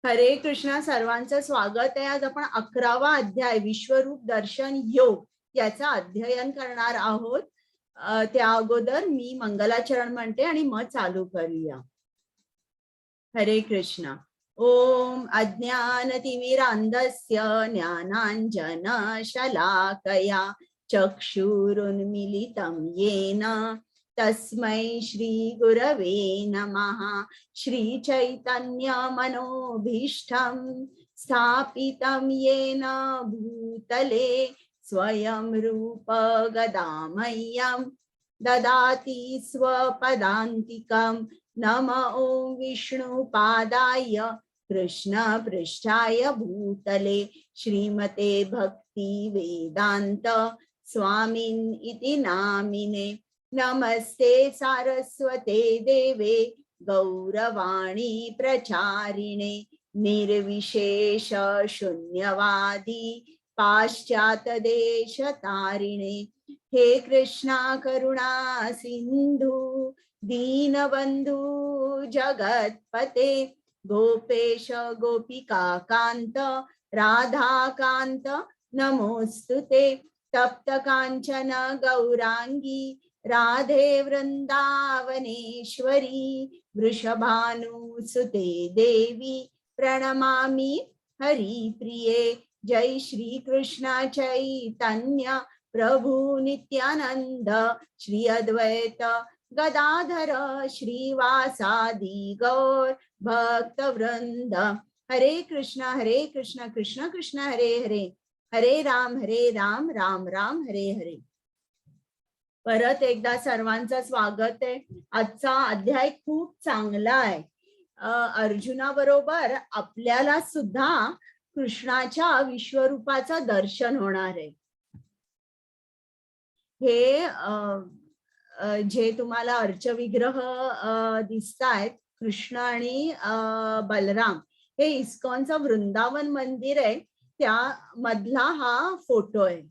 हरे कृष्णा. सर्वांचं स्वागत आहे. आज आपण 11वा अध्याय विश्वरूप दर्शन योग याचा अध्ययन करणार आहोत. त्या अगोदर मी मंगलाचरण म्हणते आणि मग चालू करूया. हरे कृष्णा. ओम अज्ञानतिमिरान्धस्य ज्ञानाञ्जन शलाकया चक्षुरुन्मीलितं येन तस्मै श्री गुरवे नमः. श्री चैतन्य मनोभीष्टं स्थापितं येन भूतले स्वयं रूप गदामह्यं ददाति स्वपदान्तिकं. नमो ओं विष्णुपादाय कृष्ण पृष्ठाय भूतले श्रीमते भक्ति वेदांत स्वामिन इति नामिने. नमस्ते सारस्वते देवे गौरवाणी प्रचारिणे निर्विशेष शून्यवादी पाश्चात्य देश तारिणे. हे कृष्णा करुणा सिंधु दीनबंधु जगतपते गोपेश गोपिका कांत राधाकांत नमोस्तुते. तप्त कांचन गौरांगी राधे वृंदावनेश्वरी वृषभानुसुते देवी प्रणमामि हरिप्रिये. जय श्री कृष्ण चैतन्य प्रभु नित्यानंद श्री अद्वैत गदाधर श्रीवासादि गौर भक्त वृंद. हरे कृष्ण कृष्ण कृष्ण हरे हरे हरे राम राम राम हरे हरे. परत एकदा सर्वांचं स्वागत आहे. आजचा अध्याय खूप चांगला आहे. अर्जुनाबरोबर आपल्याला सुद्धा कृष्णाच्या विश्वरूपाचं दर्शन होणार आहे. हे जे तुम्हाला अर्चविग्रह दिसतायत कृष्ण आणि बलराम, हे इस्कॉनचं वृंदावन मंदिर आहे, त्या मधला हा फोटो आहे.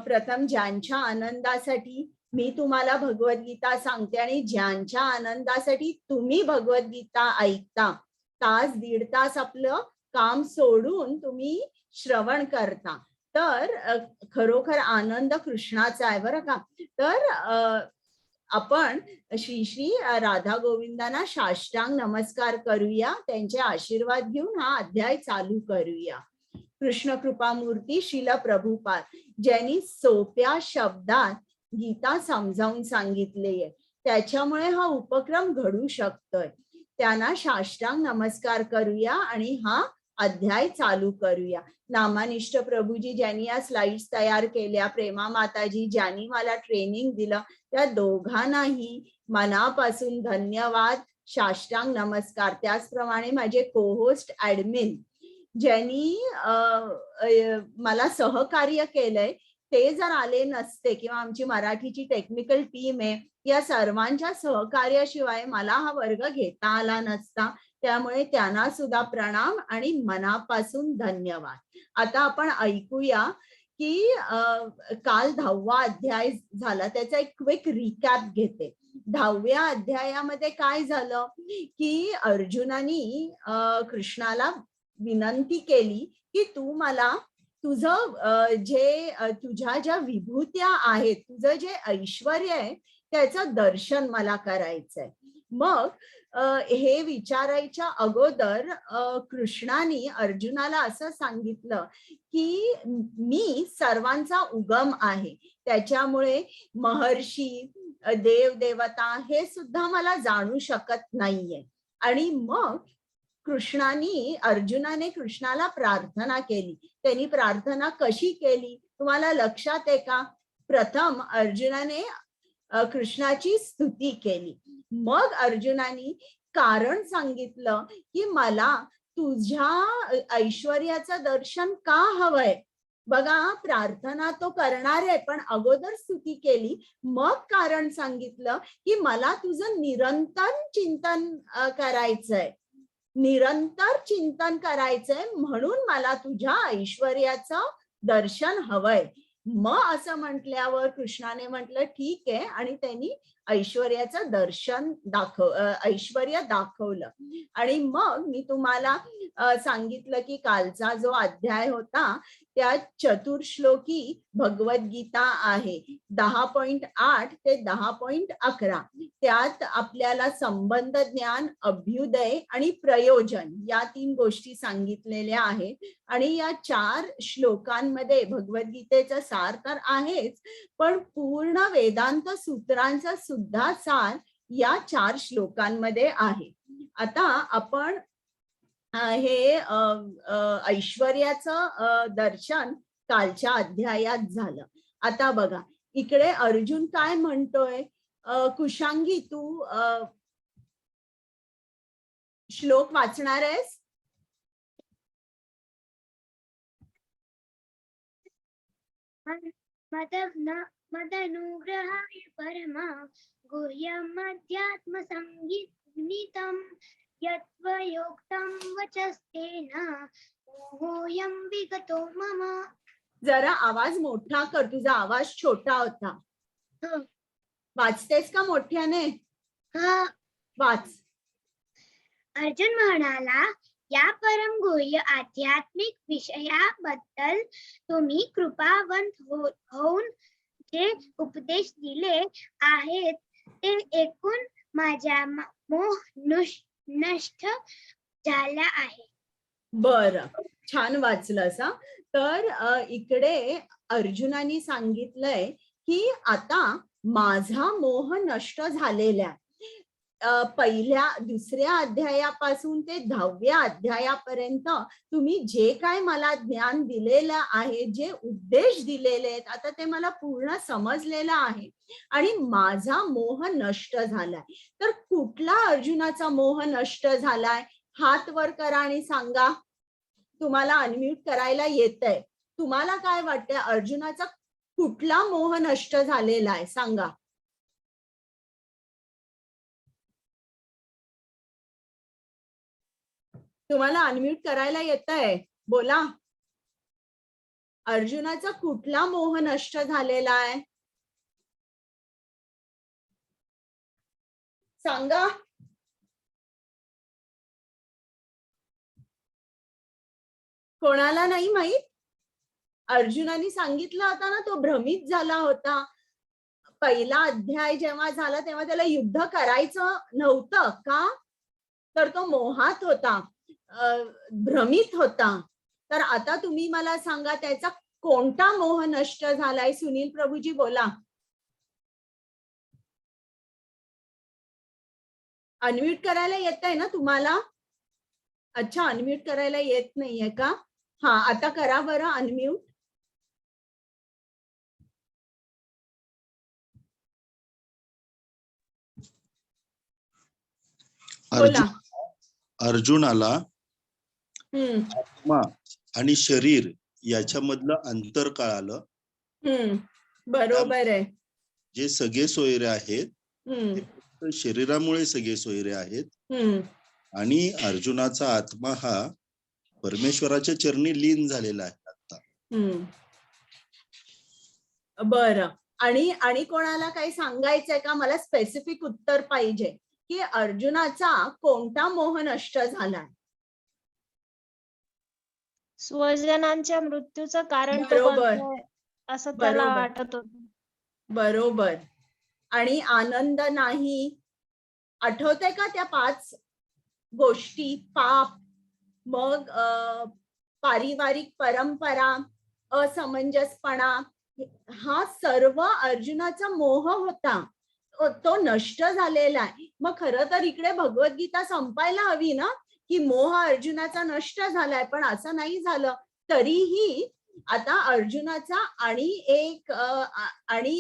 प्रथम ज्यांच्या आनंदासाठी मी तुम्हाला भगवद्गीता सांगते आणि ज्यांच्या आनंदासाठी तुम्ही भगवद्गीता ऐकता, तास दीड तास आपलं काम सोडून तुम्ही श्रवण करता, तर खरोखर आनंद कृष्णाचा आहे बरं का. तर आपण श्री श्री राधा गोविंदांना साष्टांग नमस्कार करूया, त्यांचे आशीर्वाद घेऊन हा अध्याय चालू करूया. कृष्ण कृपामूर्ती श्रील प्रभुपाद, ज्यांनी सोप्या शब्दात गीता समजावून सांगितले, त्याच्यामुळे हा उपक्रम घडू शकतोय. त्यांना साष्टांग नमस्कार करूया आणि हा अध्याय चालू करूया. नामानिष्ठ प्रभूजी ज्यांनी या स्लाइड्स तयार केल्या, प्रेमा माताजी ज्यांनी मला ट्रेनिंग दिलं, त्या दोघांनाही मनापासून धन्यवाद, साष्टांग नमस्कार. त्याचप्रमाणे माझे कोहोस्ट ऍडमिन ज्यांनी मला सहकार्य केलंय, ते जर आले नसते किंवा आमची मराठीची टेक्निकल टीम आहे, या सर्वांच्या सहकार्याशिवाय मला हा वर्ग घेता आला नसता. त्यामुळे त्यांना सुद्धा प्रणाम आणि मनापासून धन्यवाद. आता आपण ऐकूया की काल 10वा अध्याय झाला, त्याचा एक क्विक रिकॅप घेते. 10व्या अध्यायामध्ये काय झालं की अर्जुनानी कृष्णाला विनंती केली की तू मला तुझं तुझ्या ज्या विभूत्या आहेत, तुझं जे ऐश्वर्य आहे, त्याचं दर्शन मला करायचंय. मग हे विचारायच्या अगोदर कृष्णाने अर्जुनाला असं सांगितलं की मी सर्वांचा उगम आहे, त्याच्यामुळे महर्षी देव देवता हे सुद्धा मला जाणू शकत नाहीये. आणि मग अर्जुनाने कृष्णाला प्रार्थना केली. त्यांनी प्रार्थना कशी केली तुम्हाला लक्षात आहे का? प्रथम अर्जुनाने कृष्णाची स्तुती केली. मग अर्जुनाने कारण सांगितलं की मला तुझ्या ऐश्वर्याचं दर्शन का हवंय. बघा, प्रार्थना तो करणार आहे, पण अगोदर स्तुती केली, मग कारण सांगितलं की मला तुझं निरंतर चिंतन करायचंय, निरंतर चिंतन करायचंय, म्हणून मला तुझ्या ऐश्वर्याचं दर्शन हवंय. मग असं म्हटल्यावर कृष्णाने म्हटलं ठीक आहे, आणि त्यांनी ऐश्वर्य दाखवलं. आणि मग मी तुम्हाला सांगितलं की कालचा जो अध्याय होता त्यात चतुर्श्लोकी भगवद्गीता आहे, 10.8 ते 10.11. त्यात आपल्याला संबंध ज्ञान, अभ्युदय आणि प्रयोजन या 3 गोष्टी सांगितलेल्या आहेत. आणि या 4 श्लोकांमध्ये भगवद्गीतेचा सार तर आहेच, पण पूर्ण वेदांत सूत्रांचा सुद्धा सार या 4 श्लोकांमध्ये आहे. आता आपण हे ऐश्वर्याचं दर्शन कालच्या अध्यायात झालं. आता बघा इकडे अर्जुन काय म्हणतोय, कुशांगी तू श्लोक वाचणार आहेस? मदनुग्रहाय परमा गुह्यमध्यात्म संगीतं यत्त्वयोक्तं वचस्तेन मोहोऽयं विगतो मम. जरा आवाज मोठा कर, तुझा आवाज छोटा होता. वाचतेस का मोठ्याने? वाच. अर्जुन म्हणाला, या परम गुह्य आध्यात्मिक विषयाबद्दल तुम्ही कृपावंत होऊन जे उपदेश दिले आहेत ते ऐकून माझा मोह नष्ट झाला आहे. बरं, छान वाचलंस. तर इकडे अर्जुनाने सांगितलंय की आता माझा मोह नष्ट झालेला आहे. दुसऱ्या अध्यायापासून ते 10व्या अध्यायापर्यंत तुम्ही जे काय मला ज्ञान दिलेलं आहे, जे उपदेश दिलेले आहेत, आता ते मला पूर्ण समजलेलं आहे आणि माझा मोह नष्ट झालाय. तर कुठला अर्जुनाचा मोह नष्ट झालाय? हात वर करा आणि सांगा. तुम्हाला अनम्यूट करायला येतंय. तुम्हाला काय वाटतंय, अर्जुनाचा कुठला मोह नष्ट झालेला आहे? सांगा. तुम्हाला अनम्यूट करायला येतंय? बोला. अर्जुनाचा कुठला मोह नष्ट झालेला आहे? सांगा. कोणाला नाही माहित? अर्जुनाने सांगितलं होता ना, तो भ्रमित झाला होता. पहिला अध्याय जेव्हा झाला तेव्हा त्याला युद्ध करायचं नव्हतं का? तर तो मोहात होता, भ्रमित होता. तर आता तुम्ही मला सांगा त्याचा कोणता मोह नष्ट झालाय? सुनील प्रभूजी बोला. अनम्यूट करायला येतंय ना तुम्हाला? अच्छा, अनम्यूट करायला येत नाहीये का? हा, आता करा बरं अनम्यूट. अर्जुनाला आत्मा आणि शरीर याच्यामधलं अंतर कळालं. बरोबर आहे. जे सगळे सोयरे आहेत ते शरीरामुळे सगळे सोयरे आहेत आणि अर्जुनाचा आत्मा हा परमेश्वराच्या चरणी लीन झालेला आहे आता. बरं, आणि कोणाला काही सांगायचंय का? मला स्पेसिफिक उत्तर पाहिजे की अर्जुनाचा कोणता मोह नष्ट झालाय? स्वजनांच्या मृत्यूचं कारण तो बनतोय असं त्याला वाटत होतं. बरोबर. आणि आनंद नाही. आठवतंय का त्या 5 गोष्टी? पाप, मग पारिवारिक परंपरा, असमंजसपणा, हा सर्व अर्जुनाचा मोह होता, तो नष्ट झालेला आहे. मग खरं तर इकडे भगवद्गीता संपायला हवी ना, की मोह अर्जुनाचा नष्ट झालाय, पण असं नाही झालं. तरीही आता अर्जुनाचा आणि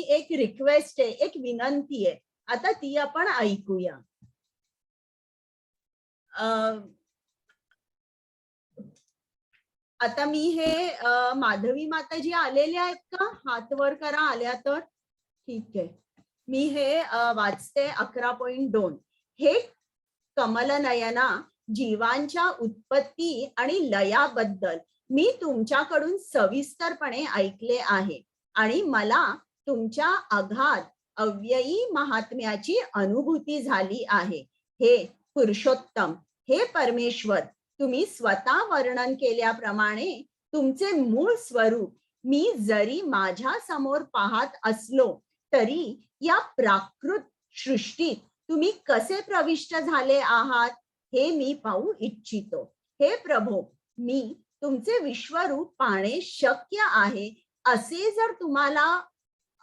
एक रिक्वेस्ट आहे, एक विनंती आहे. आता ती आपण ऐकूया. आता मी हे माधवी माताजी आलेले आहेत का? हात वर करा आल्या तर. ठीक आहे, मी हे वाचते. 11.2. हे कमलनयना, जीवांच्या उत्पत्ती आणि लयाबद्दल मी तुमच्याकडून सविस्तरपणे ऐकले आहे. आणि मला तुमच्या अगाध अव्ययी महात्म्याची अनुभूती झाली आहे. हे पुरुषोत्तम, हे परमेश्वर, तुम्ही स्वतः वर्णन केल्याप्रमाणे तुमचे मूळ स्वरूप मी जरी माझ्या समोर पाहत असलो तरी या प्राकृत सृष्टीत तुम्ही कसे प्रविष्ट झाले आहात हे मी पाहू इच्छितो. हे प्रभो, मी तुमचे विश्वरूप पाहणे शक्य आहे असे जर तुम्हाला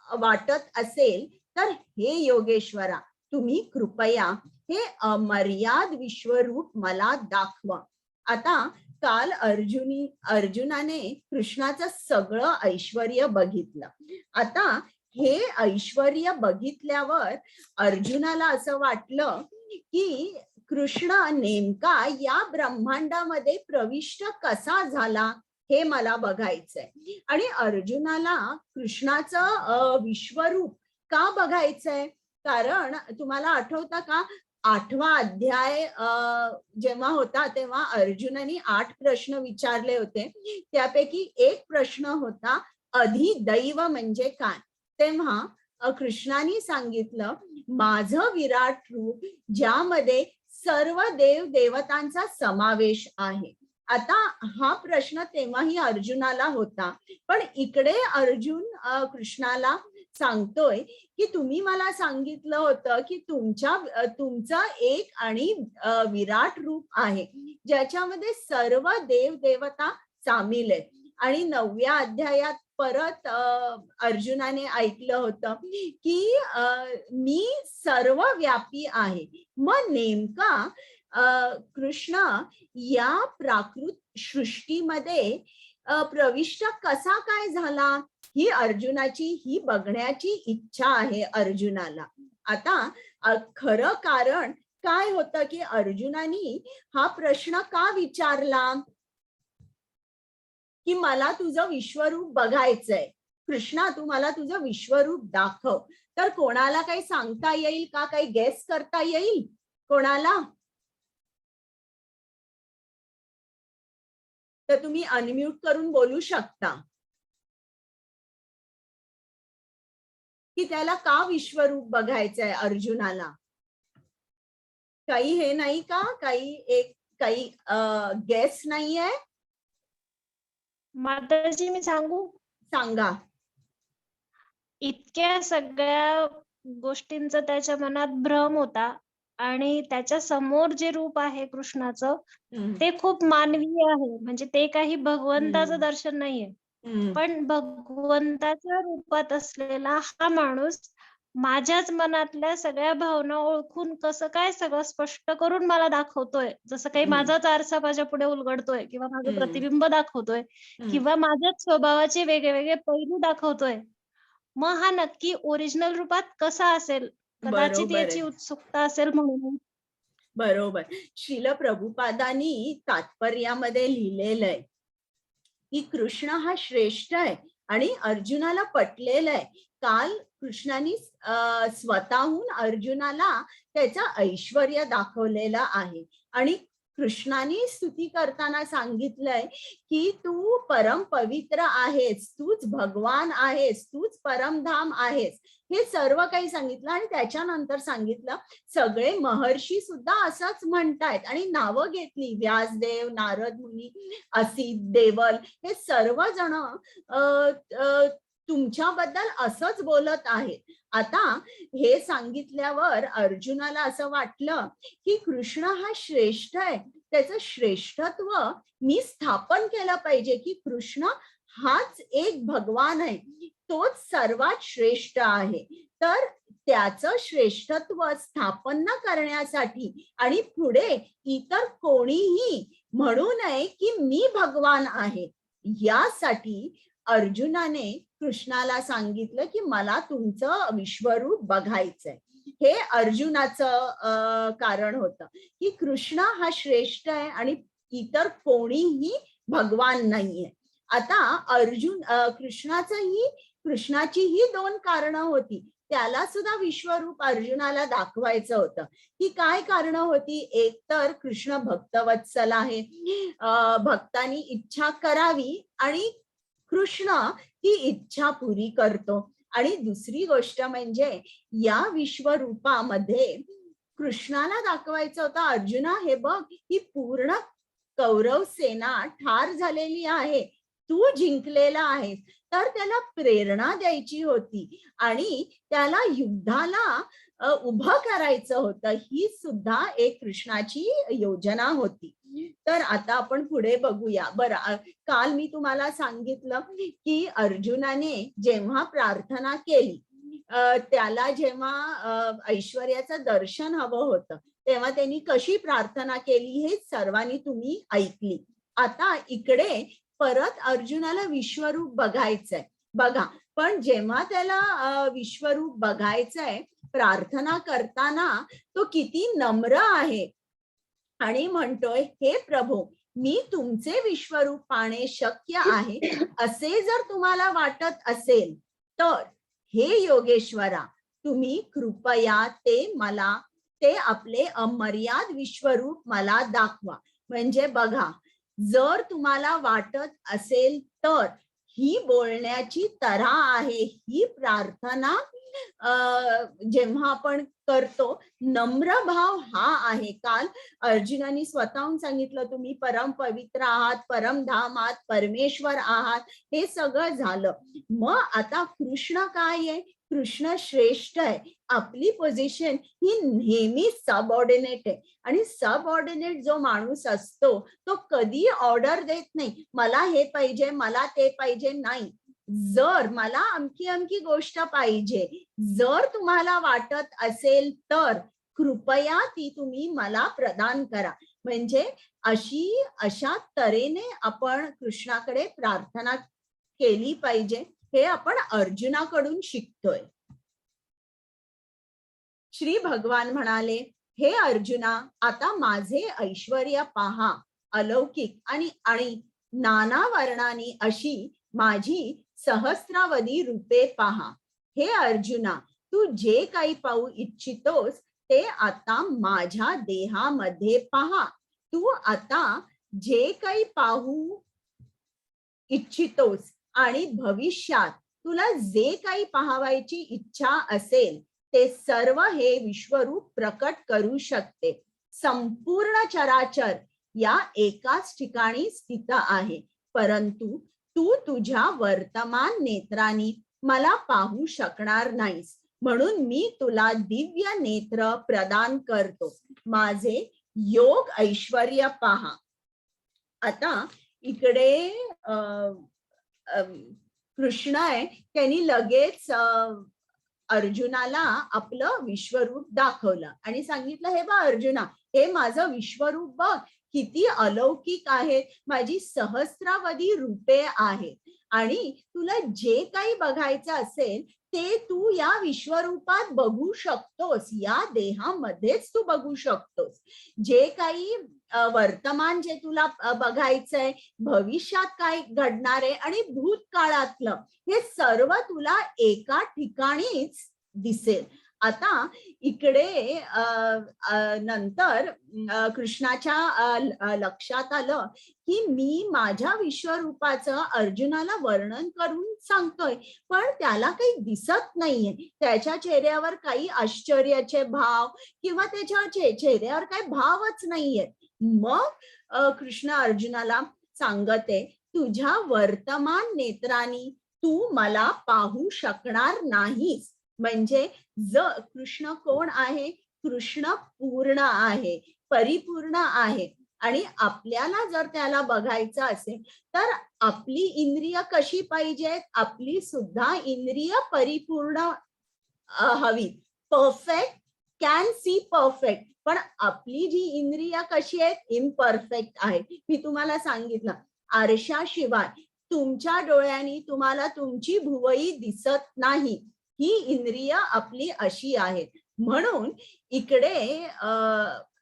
वाटत असेल तर हे योगेश्वरा, तुम्ही कृपया हे अमर्याद विश्वरूप मला दाखवा. आता काल अर्जुनाने कृष्णाचं सगळं ऐश्वर्य बघितलं. आता हे ऐश्वर्य बघितल्यावर अर्जुनाला असं वाटलं की कृष्ण नेमका या ब्रह्मांडामध्ये प्रविष्ट कसा झाला हे मला बघायचंय. आणि अर्जुनाला कृष्णाचं विश्वरूप का बघायचंय? कारण तुम्हाला आठवतं का, 8वा अध्याय जेव्हा होता तेव्हा अर्जुनाने 8 प्रश्न विचारले होते. त्यापैकी एक प्रश्न होता अधिदैव म्हणजे काय. तेव्हा कृष्णाने सांगितलं, माझं विराट रूप ज्यामध्ये सर्व देव देवतांचा समावेश आहे. आता हा प्रश्न तेव्हाही अर्जुनाला होता, पण इकडे अर्जुन कृष्णाला सांगतोय की तुम्ही मला सांगितलं होतं की तुमचं एक आणि विराट रूप आहे ज्याच्यामध्ये सर्व देव देवता सामील आहेत. आणि 9व्या अध्यायात परत अर्जुनाने ऐकलं होतं की मी सर्वव्यापी आहे. मग नेमका कृष्ण या प्राकृत सृष्टीमध्ये प्रविष्ट कसा काय झाला ही अर्जुनाची ही बघण्याची इच्छा आहे अर्जुनाला. आता खरं कारण काय होतं की अर्जुनाने हा प्रश्न का विचारला की मला तुझं विश्वरूप बघायचंय, कृष्णा तू मला तुझं विश्वरूप दाखव. तर कोणाला काही सांगता येईल का, काही गेस करता येईल कोणाला? तर तुम्ही अनम्यूट करून बोलू शकता की त्याला का विश्वरूप बघायचंय अर्जुनाला. काही हे नाही का, काही गेस नाहीये? माताजी मी सांगू? सांगा. इतक्या सगळ्या गोष्टींचा त्याच्या मनात भ्रम होता आणि त्याच्या समोर जे रूप आहे कृष्णाचं ते खूप मानवीय आहे. म्हणजे ते काही भगवंताचं दर्शन नाहीये, पण भगवंताच्या रूपात असलेला हा माणूस माझ्याच मनातल्या सगळ्या भावना ओळखून कसं काय सगळं स्पष्ट करून मला दाखवतोय. जसं काही माझाच आरसा माझ्या पुढे उलगडतोय किंवा माझं प्रतिबिंब दाखवतोय किंवा माझ्याच स्वभावाचे वेगवेगळे पैलू दाखवतोय. मग हा नक्की ओरिजिनल रूपात कसा असेल, कदाचित याची उत्सुकता असेल म्हणून. बरोबर. श्रील प्रभुपादांनी तात्पर्यामध्ये लिहिलेलं आहे की कृष्ण हा श्रेष्ठ आहे आणि अर्जुनाला पटलेलं आहे. काल कृष्णाने स्वतःहून अर्जुनाला त्याचं ऐश्वर्य दाखवलेलं आहे आणि कृष्णाने स्तुती करताना सांगितलंय की तू परम पवित्र आहेस, तूच भगवान आहेस, तूच परमधाम आहेस, हे सर्व काही सांगितलं. आणि त्याच्यानंतर सांगितलं सगळे महर्षी सुद्धा असंच म्हणतायत आणि नावं घेतली, व्यासदेव, नारद मुनी, असित, देवल, हे सर्वजण तुमच्याबद्दल असंच बोलत आहेत. आता हे सांगितल्यावर अर्जुनाला असं वाटलं की कृष्ण हा श्रेष्ठ आहे, त्याचं श्रेष्ठत्व मी स्थापन केलं पाहिजे की कृष्ण हाच एक भगवान आहे, तोच सर्वात श्रेष्ठ आहे. तर त्याचं श्रेष्ठत्व स्थापन करण्यासाठी आणि पुढे इतर कोणीही म्हणू नये की मी भगवान आहे, यासाठी अर्जुनाने कृष्णाला सांगितलं की मला तुमचं विश्वरूप बघायचंय. हे अर्जुनाचं कारण होतं की कृष्ण हा श्रेष्ठ आहे आणि इतर कोणीही भगवान नाहीये. आता कृष्णाची ही 2 कारणं होती. त्याला सुद्धा विश्वरूप अर्जुनाला दाखवायचं होतं. ही काय कारणं होती? एक तर कृष्ण भक्तवत्सल आहे, भक्तांनी इच्छा करावी आणि कृष्ण ती इच्छा पुरी करतो. आणि दुसरी गोष्ट म्हणजे या विश्वरूपामध्ये कृष्णाला दाखवायचं होतं, अर्जुना हे बघ, ही पूर्ण कौरव सेना ठार झालेली आहे, तू जिंकलेला आहेस. तर त्याला प्रेरणा द्यायची होती आणि त्याला युद्धाला उभं करायचं होतं. ही सुद्धा एक कृष्णाची योजना होती. तर आता आपण पुढे बघूया. बरं, काल मी तुम्हाला सांगितलं की अर्जुनाने जेव्हा प्रार्थना केली, त्याला जेव्हा ऐश्वर्याचं दर्शन हवं होतं, तेव्हा त्यांनी कशी प्रार्थना केली हे सर्वांनी तुम्ही ऐकली. आता इकडे परत अर्जुनाला विश्वरूप बघायचंय. बघा, पण जेव्हा त्याला विश्वरूप बघायचंय, प्रार्थना करताना तो किती नम्र आहे आणि म्हणतोय, हे प्रभू, मी तुमचे विश्वरूप पाहणे शक्य आहे असे जर तुम्हाला वाटत असेल तर हे योगेश्वरा, तुम्ही कृपया ते आपले अमर्याद विश्वरूप मला दाखवा. म्हणजे बघा, जर तुम्हाला वाटत असेल तर ही बोलण्याची तऱ्हा आहे, ही प्रार्थना जेव्हा आपण करतो, नम्र भाव हा आहे. काल अर्जुनाने स्वतःहून सांगितलं, तुम्ही परम पवित्र आहात, परमधाम आहात, परमेश्वर आहात, हे सगळं झालं. मग आता कृष्ण काय आहे? कृष्ण श्रेष्ठ आहे. आपली पोझिशन ही नेहमी सबऑर्डिनेट आहे आणि सबऑर्डिनेट जो माणूस असतो तो कधी ऑर्डर देत नाही, मला हे पाहिजे, मला ते पाहिजे. नाही, जर मला अमकी अमकी गोष्ट पाहिजे, जर तुम्हाला वाटत असेल तर कृपया ती तुम्ही मला प्रदान करा. म्हणजे अशा तऱ्हेने आपण कृष्णाकडे प्रार्थना केली पाहिजे. हे आपण अर्जुनाकडून शिकतोय. श्री भगवान म्हणाले, हे अर्जुना, आता माझे ऐश्वर्य पहा, अलौकिक आणि नाना वर्णांनी अशी माझी सहस्रावधी रूपे पहा. हे अर्जुना, तू जे काही पाहू इच्छितोस ते आता माझ्या देहामध्ये पहा. तू आता जे काही पाहू इच्छितोस आणि भविष्यात तुला जे काही पाहावायची इच्छा असेल ते सर्व हे विश्वरूप प्रकट करू शकते. संपूर्ण चराचर या एकाच ठिकाणी स्थित आहे, परंतु तू तुझ्या वर्तमान नेत्रांनी मला पाहू शकणार नाहीस, म्हणून मी तुला दिव्य नेत्र प्रदान करतो. माझे योग ऐश्वर्य पहा. आता इकडे कृष्ण आहे, त्यांनी लगेच अर्जुनाला आपलं विश्वरूप दाखवलं आणि सांगितलं, हे बघ अर्जुना, हे माझं विश्वरूप बघ, किती अलौकिक आहे, माझी सहस्रावधी रूपे आहेत आणि तुला जे काही बघायचं असेल ते तू या विश्वरूपात बघू शकतोस, या देहामध्येच तू बघू शकतोस. जे काही वर्तमान जे तुला बघायचंय, भविष्यात काय घडणार आहे आणि भूतकाळातलं, हे सर्व तुला एका ठिकाणीच दिसेल. आता इकडे नंतर कृष्णाच्या लक्षात आलं की मी माझ्या विश्वरूपाचं अर्जुनाला वर्णन करून सांगतोय, पण त्याला काही दिसत नाहीये. त्याच्या चेहऱ्यावर काही आश्चर्याचे भाव किंवा त्याच्या चेहऱ्यावर काही भावच नाहीये. मग कृष्ण अर्जुनाला सांगते, तुझ्या वर्तमान नेत्रांनी तू मला पाहू शकणार नाहीस. म्हणजे कृष्ण कोण आहे? कृष्ण पूर्ण आहे, परिपूर्ण आहे आणि आपल्याला जर त्याला बघायचं असेल तर आपली इंद्रिय कशी पाहिजेत? आपली सुद्धा इंद्रिय परिपूर्ण हवी, परफेक्ट, कॅन सी परफेक्ट. पण आपली जी इंद्रिय कशी आहेत? इम्परफेक्ट आहे. मी तुम्हाला सांगितलं, आरशाशिवाय तुमच्या डोळ्यांनी तुम्हाला तुमची भुवई दिसत नाही. ही इंद्रिय आपली अशी आहे. म्हणून इकडे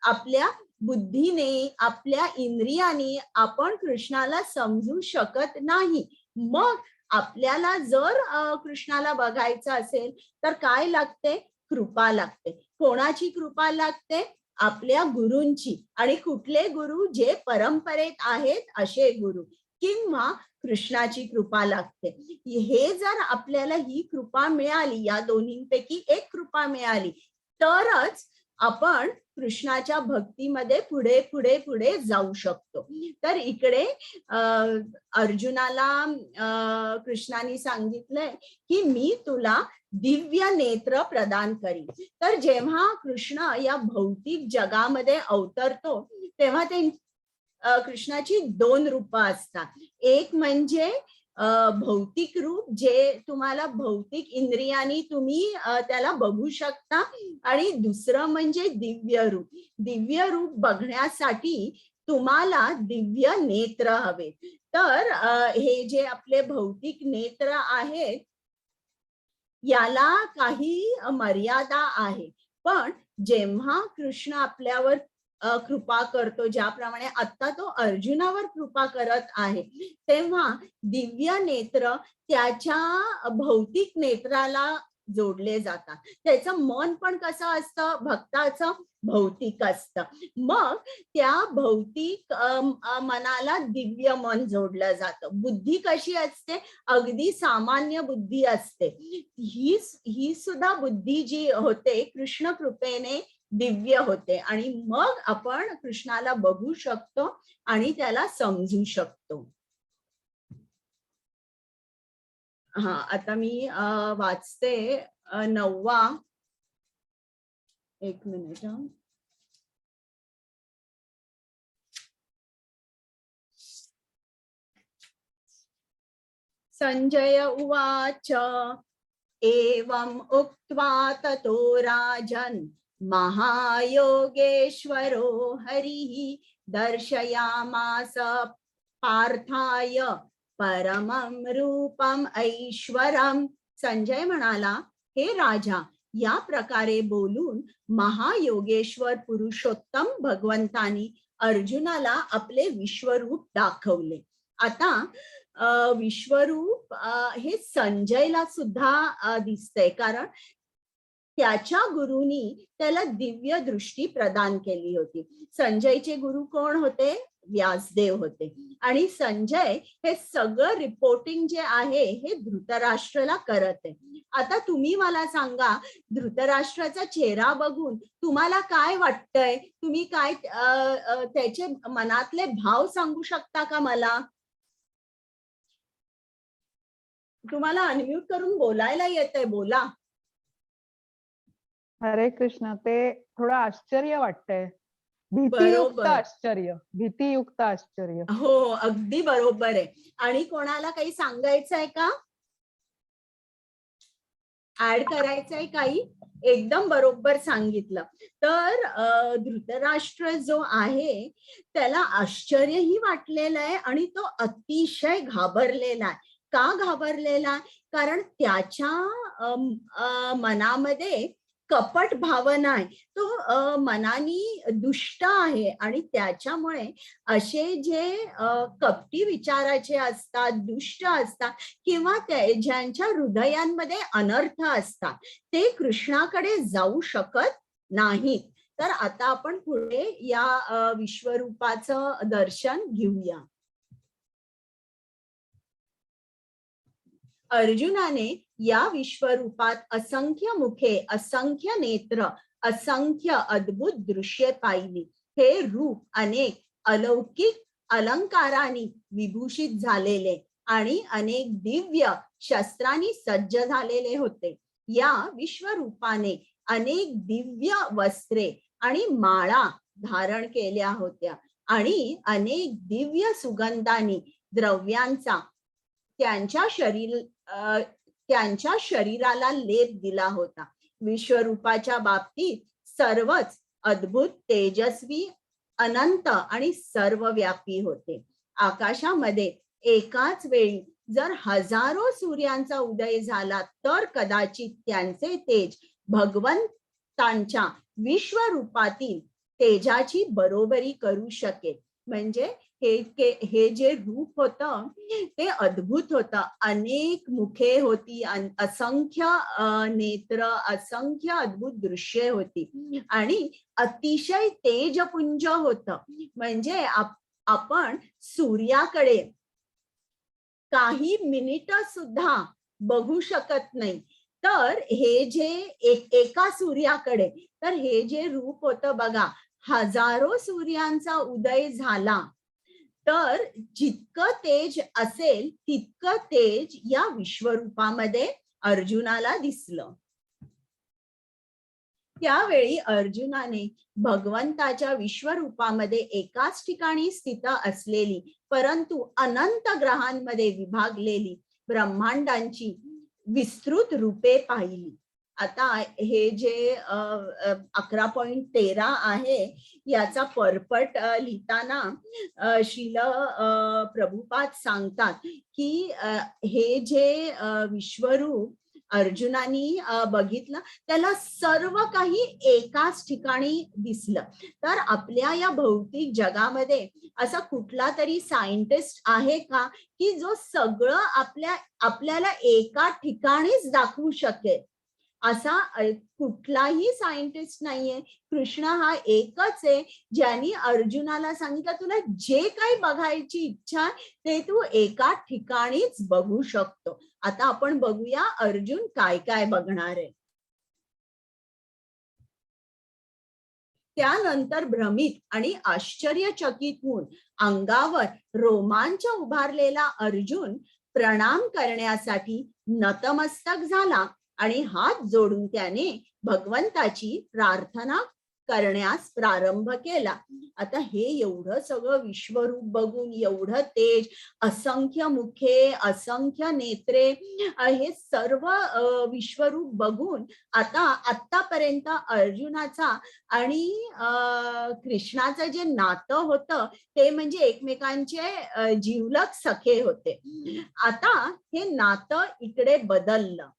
आपल्या बुद्धीने, आपल्या इंद्रियाने आपण कृष्णाला समजू शकत नाही. मग आपल्याला जर कृष्णाला बघायचं असेल तर काय लागते? कृपा लागते. कोणाची कृपा लागते? आपल्या गुरूंची. आणि कुठले गुरु? जे परंपरेत आहेत असे गुरु, किंवा कृष्णाची कृपा लागते. हे जर आपल्याला ही कृपा मिळाली, या दोन्हींपैकी एक कृपा मिळाली, तरच आपण कृष्णाच्या भक्तीमध्ये पुढे पुढे पुढे जाऊ शकतो. तर इकडे अर्जुनाला कृष्णाने सांगितलंय की मी तुला दिव्य नेत्र प्रदान करीन. तर जेव्हा कृष्ण या भौतिक जगामध्ये अवतरतो तेव्हा ते कृष्णाची 2 रूपं असतात. एक म्हणजे भौतिक रूप, जे तुम्हाला भौतिक इंद्रियांनी तुम्ही त्याला बघू शकता, आणि दुसरं म्हणजे दिव्य रूप. दिव्य रूप बघण्यासाठी तुम्हाला दिव्य नेत्र हवे. तर हे जे आपले भौतिक नेत्र आहेत याला काही मर्यादा आहे, पण जेव्हा कृष्ण आपल्यावर कृपा करतो, ज्याप्रमाणे आता तो अर्जुनावर कृपा करत आहे, तेव्हा दिव्य नेत्र त्याच्या भौतिक नेत्राला जोडले जातात. त्याचं मन पण कसं असतं, भक्ताचं भौतिक असतं. मग त्या भौतिक मनाला दिव्य मन जोडलं जातं. बुद्धी कशी असते, अगदी सामान्य बुद्धी असते. ही सुद्धा बुद्धी जी होते कृष्ण कृपेने दिव्य होते, आणि मग आपण कृष्णाला बघू शकतो आणि त्याला समजू शकतो. हा, आता मी वाचते 9वा. एक मिनिट. संजय उवाच एवं उक्त्वा ततो राजन् महायोगेश्वरो हरिः दर्शयामास पार्थाय परमं रूपम ऐश्वरम. संजय म्हणाला, हे राजा, या प्रकारे बोलून महायोगेश्वर पुरुषोत्तम भगवंतानी अर्जुनाला आपले विश्वरूप दाखवले. आता विश्वरूप हे संजयला सुद्धा दिसतंय, कारण त्याच्या गुरुनी त्याला दिव्य दृष्टी प्रदान केली होती. संजयचे गुरु कोण होते? व्यासदेव होते. आणि संजय हे सगळं रिपोर्टिंग जे आहे हे धृतराष्ट्राला करत आहे. आता तुम्ही मला सांगा, धृतराष्ट्राचा चेहरा बघून तुम्हाला काय वाटतंय? तुम्ही काय त्याचे मनातले भाव सांगू शकता का मला? तुम्हाला अनम्यूट करून बोलायला येतंय, बोला. हरे कृष्ण. ते थोडं आश्चर्य वाटतंय, भीतियुक्त आश्चर्य, भीतियुक्त आश्चर्य. हो, अगदी बरोबर आहे. आणि कोणाला काही सांगायचं आहे का? ऍड करायचंय काही? एकदम बरोबर सांगितलं. तर धृतराष्ट्र जो आहे त्याला आश्चर्यही वाटलेलं आहे आणि तो अतिशय घाबरलेला आहे. का घाबरलेला? कारण त्याच्या मनामध्ये कपट भावना आहे. तो मनानी दुष्ट आहे, आणि त्याच्यामुळे असे जे कपटी विचाराचे असतात, दुष्ट असतात, किंवा ज्यांच्या हृदयांमध्ये अनर्थ असतात, ते कृष्णाकडे जाऊ शकत नाहीत. तर आता आपण पुढे या विश्वरूपाचं दर्शन घेऊया. अर्जुनाने या विश्वरूपात असंख्य मुखे, असंख्य नेत्र, असंख्य अद्भुत दृश्ये पाहिली. हे रूप अनेक अलौकिक अलंकारांनी विभूषित झालेले आणि अनेक दिव्य शस्त्रांनी सज्ज झालेले होते. या विश्वरूपाने अनेक दिव्य वस्त्रे आणि माळा धारण केल्या होत्या, आणि अनेक दिव्य सुगंधानी द्रव्यांचा त्यांच्या शरीराला लेप दिला होता. विश्वरूपाच्या बाबतीत सर्वच अद्भुत, तेजस्वी, अनंत आणि सर्वव्यापी होते. आकाशामध्ये एकाच वेळी जर हजारो सूर्यांचा उदय झाला तर कदाचित त्यांचे तेज भगवंतांच्या विश्वरूपातील तेजाची बरोबरी करू शकेल. म्हणजे हे जे रूप होतं ते अद्भुत होतं. अनेक मुखे होती, असंख्य नेत्र, असंख्य अद्भुत दृश्ये होती, आणि अतिशय तेजपुंज होतं. म्हणजे आपण सूर्याकडे काही मिनिट सुद्धा बघू शकत नाही. तर हे जे एका सूर्याकडे, तर हे जे रूप होतं बघा, हजारो सूर्यांचा उदय झाला, तर जितकं तेज असेल तितकं तेज या विश्वरूपामध्ये अर्जुनाला दिसलं. त्यावेळी अर्जुनाने भगवंताच्या विश्वरूपामध्ये एकाच ठिकाणी स्थित असलेली परंतु अनंत ग्रहांमध्ये विभागलेली ब्रह्मांडांची विस्तृत रूपे पाहिली. आता हे जे 11.13 आहे याचा परपट लिहिताना श्रील प्रभुपाद सांगतात की हे जे विश्वरूप अर्जुनानी बघितलं त्याला सर्व काही एकाच ठिकाणी दिसलं. तर आपल्या या भौतिक जगामध्ये असा कुठला तरी सायंटिस्ट आहे का की जो सगळं आपल्याला एका ठिकाणीच दाखवू शकेल? असा कुठलाही सायंटिस्ट नाहीये. कृष्ण हा एकच आहे ज्यांनी अर्जुनाला सांगितलं तुला जे काही बघायची इच्छा ते तू एका ठिकाणीच बघू शकतो. आता आपण बघूया अर्जुन काय काय बघणार आहे. त्यानंतर भ्रमित आणि आश्चर्यचकित होऊन अंगावर रोमांच उभारलेला अर्जुन प्रणाम करण्यासाठी नतमस्तक झाला आणि हात जोडून त्याने भगवंताची प्रार्थना करण्यास प्रारंभ केला. आता हे एवढं सगळं विश्वरूप बघून, एवढं तेज, असंख्य मुखे, असंख्य नेत्रे, हे सर्व विश्वरूप बघून आतापर्यंत अर्जुनाचा आणि कृष्णाचं जे नातं होतं ते म्हणजे एकमेकांचे जिवलग सखे होते. आता हे नातं इकडे बदललं.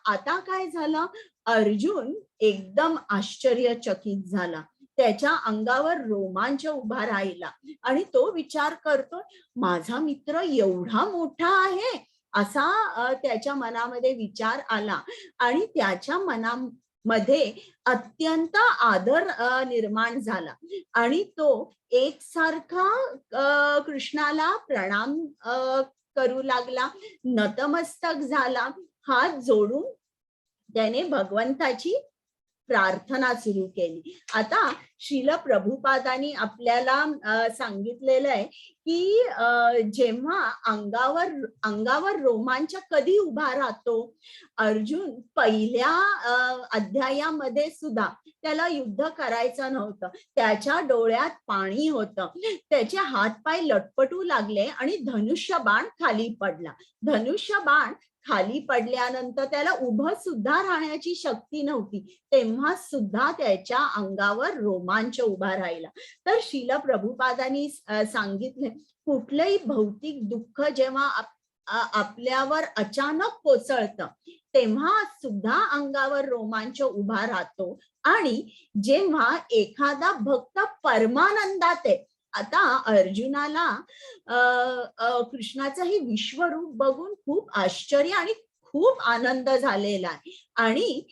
आता काय झालं, अर्जुन एकदम आश्चर्यचकित झाला. त्याच्या अंगावर रोमांच उभा राहिला आणि तो विचार करतो माझा मित्र एवढा मोठा आहे असा त्याच्या मनामध्ये विचार आला आणि त्याच्या मनामध्ये अत्यंत आदर निर्माण झाला आणि तो एकसारखा कृष्णाला प्रणाम करू लागला, नतमस्तक झाला, हात जोडून त्याने भगवंताची प्रार्थना सुरू केली. आता श्रील प्रभुपादांनी आपल्याला सांगितलेलं आहे की जेव्हा अंगावर रोमांच कधी उभा राहतो, अर्जुन पहिल्या अध्यायामध्ये सुद्धा त्याला युद्ध करायचं नव्हतं, त्याच्या डोळ्यात पाणी होतं, त्याचे हातपाय लटपटू लागले आणि धनुष्यबाण खाली पडला. धनुष्यबाण खाली पडल्यानंतर त्याला उभं सुद्धा राहण्याची शक्ती नव्हती, तेव्हा सुद्धा त्याच्या अंगावर रोमांच उभा राहिला. तर श्रील प्रभुपादांनी सांगितले कुठलंही भौतिक दुःख जेव्हा आपल्यावर अचानक कोसळतं तेव्हा सुद्धा अंगावर रोमांच उभा राहतो आणि जेव्हा एखादा भक्त परमानंदात आहे. आता अर्जुनाला कृष्णाचं हे विश्वरूप बघून खूप आश्चर्य आणि खूप आनंद झालेला आहे आणि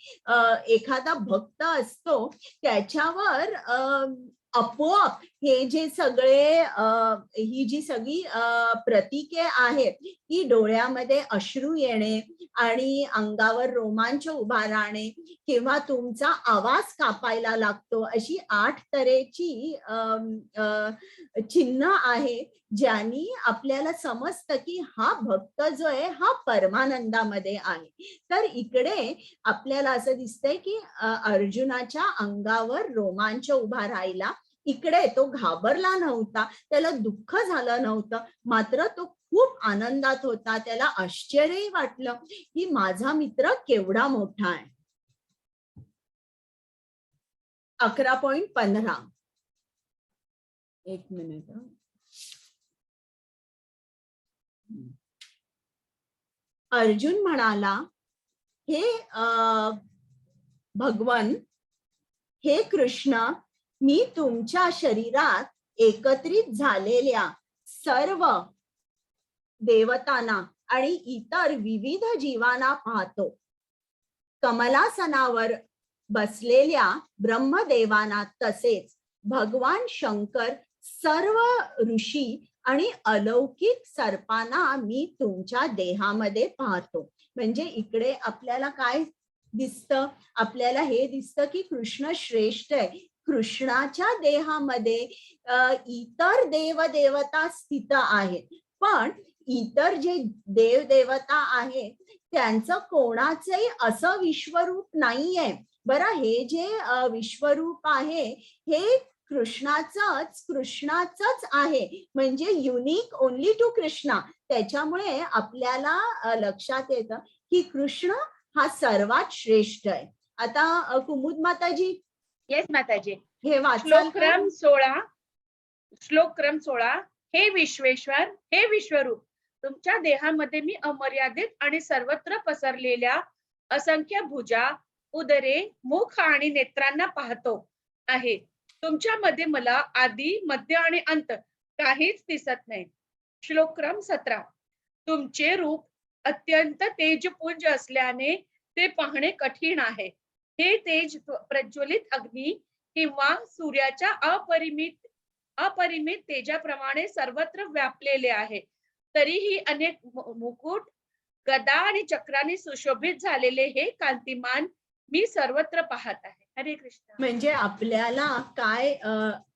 एखादा भक्त असतो त्याच्यावर आपोआप हे जे सगळे ही जी सगळी प्रतीके आहेत की डोळ्यामध्ये अश्रू येणे आणि अंगावर रोमांच उभा राहणे किंवा तुमचा आवाज कापायला लागतो, अशी 8 तऱ्हेची चिन्ह आहे ज्यांनी आपल्याला समजतं की हा भक्त जो आहे हा परमानंदामध्ये आहे. तर इकडे आपल्याला असं दिसतंय की अर्जुनाच्या अंगावर रोमांच उभा राहिला. इकडे तो घाबरला नव्हता, त्याला दुःख झालं नव्हतं, मात्र तो खूप आनंदात होता. त्याला आश्चर्यही वाटलं की माझा मित्र केवढा मोठा आहे. 11.15 एक मिनिट. अर्जुन म्हणाला हे भगवन, हे कृष्ण, मी तुमच्या शरीरात एकत्रित झालेल्या सर्व देवतांना आणि इतर विविध जीवांना पाहतो. कमलासनावर बसलेल्या ब्रह्मदेवांना तसेच भगवान शंकर, सर्व ऋषी आणि अलौकिक सर्पांना मी तुमच्या देहामध्ये पाहतो. म्हणजे इकडे आपल्याला काय दिसतं? आपल्याला हे दिसतं की कृष्ण श्रेष्ठ आहे. कृष्णाच्या देहामध्ये इतर देवदेवता स्थित आहेत, पण इतर जे देवदेवता आहेत त्यांचं कोणाचंही असं विश्वरूप नाहीये बरं. हे जे विश्वरूप आहे हे कृष्णाचंच आहे, म्हणजे युनिक ओनली टू कृष्णा. त्याच्यामुळे आपल्याला लक्षात येतं की कृष्ण हा सर्वात श्रेष्ठ आहे. आता कुमुद माताजी. येस माताजी. हे वाचाल श्लोक क्रम 16. हे विश्वेश्वर, हे विश्वरूप, तुमच्या देहामध्ये मी अमर्यादित आणि सर्वत्र पसरलेल्या असंख्य भुजा, उदरे, मुख आणि नेत्रांना पाहतो आहे. तुमच्यामध्ये मला आदी, मध्य आणि अंत काहीच दिसत नाही. श्लोक क्रम 17. तुमचे रूप अत्यंत तेजपुंज असल्याने ते पाहणे कठीण आहे. हे तेज प्रज्वलित अग्नी किंवा सूर्याच्या अपरिमित तेजाप्रमाणे सर्वत्र व्यापलेले आहे. तरीही अनेक मुकुट, गदा आणि चक्रांनी सुशोभित झालेले हे कांतिमान मी सर्वत्र पाहत आहे. हरे कृष्ण. म्हणजे आपल्याला काय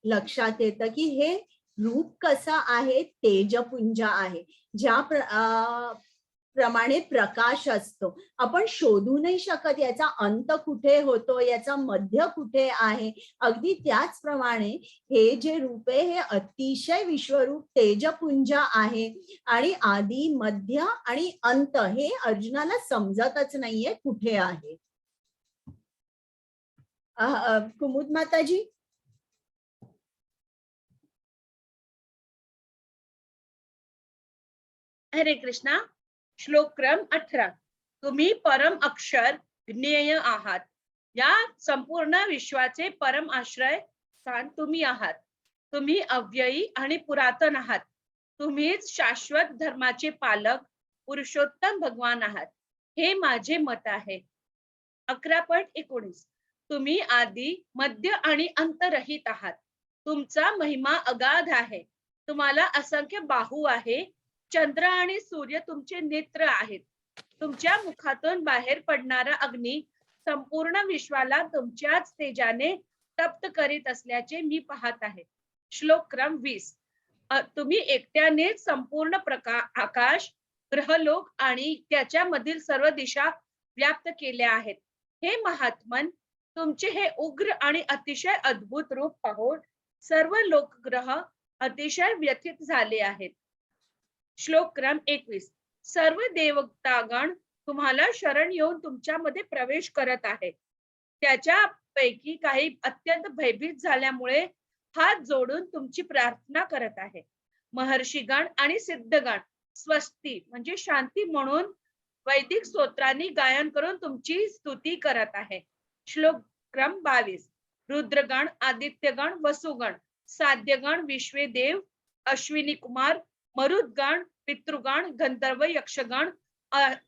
लक्षात येतं की हे रूप कसं आहे? तेजपुंज आहे. ज्या प्रमाणे प्रकाश असतो, आपण शोधू नाही शकत याचा अंत कुठे होतो, याचा मध्य कुठे आहे. अगदी त्याचप्रमाणे हे जे रूप आहे हे अतिशय विश्वरूप तेजपुंज आहे आणि आदी, मध्य आणि अंत हे अर्जुनाला समजतच नाहीये कुठे आहे. कुमुद माताजी. हरे कृष्णा. श्लोक क्रम 18. तुम्ही परम अक्षर ज्ञेय आहात. या संपूर्ण विश्वाचे परम आश्रय स्थान तुम्ही आहात. तुम्ही अव्ययी आणि पुरातन आहात. तुम्हीच शाश्वत धर्माचे पालक पुरुषोत्तम भगवान आहात. हे माझे मत आहे. 11.19. तुम्ही आदी, मध्य आणि अंतरहित आहात. तुमचा महिमा अगाध आहे. तुम्हाला असंख्य बाहू आहे. चंद्र आणि सूर्य तुमचे नेत्र आहेत. तुमच्या मुखातून बाहेर पडणारा अग्नी संपूर्ण विश्वाला तुमच्याच तेजाने तप्त करीत असल्याचे मी पाहत आहे. श्लोक क्रम 20. तुम्ही एकट्यानेच संपूर्ण आकाश, ग्रहलोक आणि त्याच्यामधील सर्व दिशा व्याप्त केल्या आहेत. हे महात्मन, तुमचे हे उग्र आणि अतिशय अद्भुत रूप पाहून सर्व लोकग्रह अतिशय व्यथित झाले आहेत. श्लोक क्रम 21. सर्व देवतागण तुम्हाला शरण येऊन तुमच्यामध्ये प्रवेश करत आहे. त्याच्यापैकी काही अत्यंत भयभीत झाल्यामुळे हात जोडून तुमची प्रार्थना करत आहे. महर्षीगण आणि सिद्धगण स्वस्ती म्हणजे शांती म्हणून वैदिक स्तोत्रांनी गायन करून तुमची स्तुती करत आहे. श्लोक क्रम 22. रुद्रगण, आदित्यगण, वसुगण, साध्यगण, विश्वेदेव, अश्विनी कुमार, मरुदगण, पितृगण, गंधर्व, यक्षगण,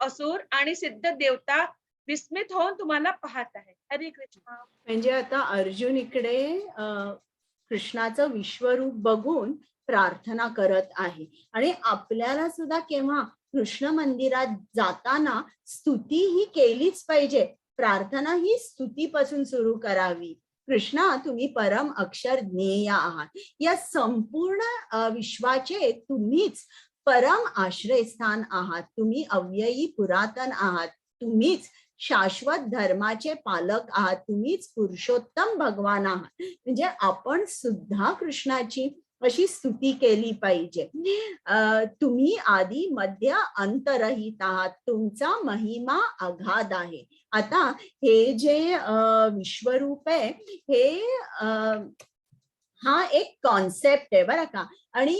असुर आणि सिद्ध देवता विस्मित होऊन तुम्हाला पाहत आहे. हरे कृष्ण. म्हणजे आता अर्जुन इकडे कृष्णाचं विश्वरूप बघून प्रार्थना करत आहे आणि आपल्याला सुद्धा केव्हा कृष्ण मंदिरात जाताना स्तुती ही केलीच पाहिजे. प्रार्थना ही स्तुतीपासून सुरू करावी. कृष्णा, तुम्ही परम अक्षर ज्ञेय आहात. या संपूर्ण विश्वाचे तुम्हीच परम आश्रयस्थान आहात. तुम्ही अव्ययी पुरातन आहात. तुम्हीच शाश्वत धर्माचे पालक आहात. तुम्हीच पुरुषोत्तम भगवान आहात. म्हणजे आपण सुद्धा कृष्णाची अशी स्तुती केली पाहिजे. तुम्ही आदी, मध्य, अंतरहित आहात. तुमचा महिमा अगाध आहे. आता हे जे विश्वरूप आहे हे हा एक कॉन्सेप्ट आहे बरं का. आणि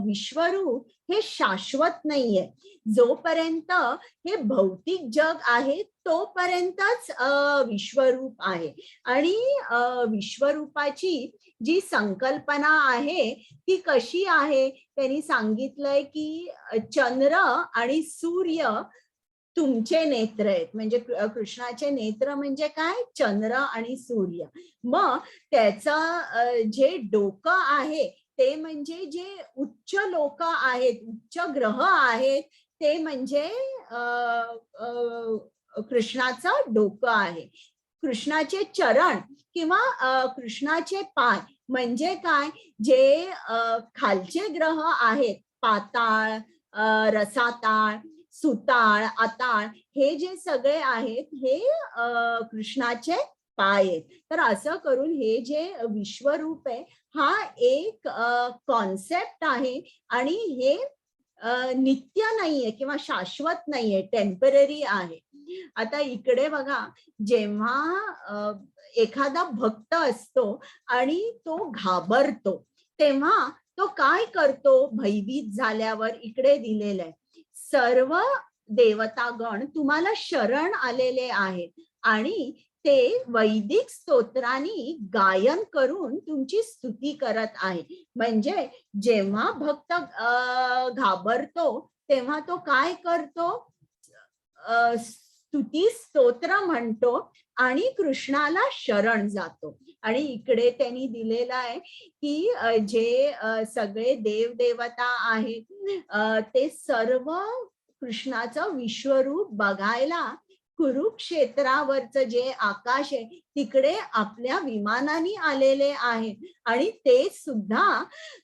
विश्वरूप हे शाश्वत नाहीये. जोपर्यंत हे भौतिक जग आहे तोपर्यंतच विश्वरूप आहे. आणि विश्वरूपाची जी संकल्पना आहे ती कशी आहे? त्यांनी सांगितलंय की चंद्र आणि सूर्य तुमचे नेत्र आहेत. म्हणजे कृष्णाचे नेत्र म्हणजे काय? चंद्र आणि सूर्य. मग त्याचं जे डोकं आहे ते म्हणजे जे उच्च लोक आहेत, उच्च ग्रह आहेत, ते म्हणजे कृष्णाचं डोकं आहे. कृष्णाचे चरण किंवा कृष्णाचे पाय म्हणजे काय, जे खालचे ग्रह आहेत, पाताळ, रसाताळ, सुताळ, आताळ, हे जे सगळे आहेत हे कृष्णाचे पाय आहेत. तर असं करून हे जे विश्वरूप आहे हा एक कॉन्सेप्ट आहे आणि हे नित्य नाहीये किंवा शाश्वत नाहीये, टेम्पररी आहे. आता इकडे बघा, जेव्हा एखादा भक्त असतो आणि तो घाबरतो तेव्हा तो काय करतो, भयभीत झाल्यावर इकडे दिलेलं आहे, सर्व देवतागण तुम्हाला शरण आलेले आहेत आणि ते वैदिक स्तोत्रांनी गायन करून तुमची स्तुती करत आहे. म्हणजे जेव्हा भक्त घाबरतो तेव्हा तो काय करतो, स्तुती स्तोत्र म्हणतो आणि कृष्णाला शरण जातो. आणि इकडे त्यांनी दिलेलं आहे की जे सगळे देव देवता आहेत ते सर्व कृष्णाचं विश्वरूप बघायला कुरुक्षेत्रावरचं जे आकाश आहे तिकडे आपल्या विमानाने आलेले आहेत आणि ते सुद्धा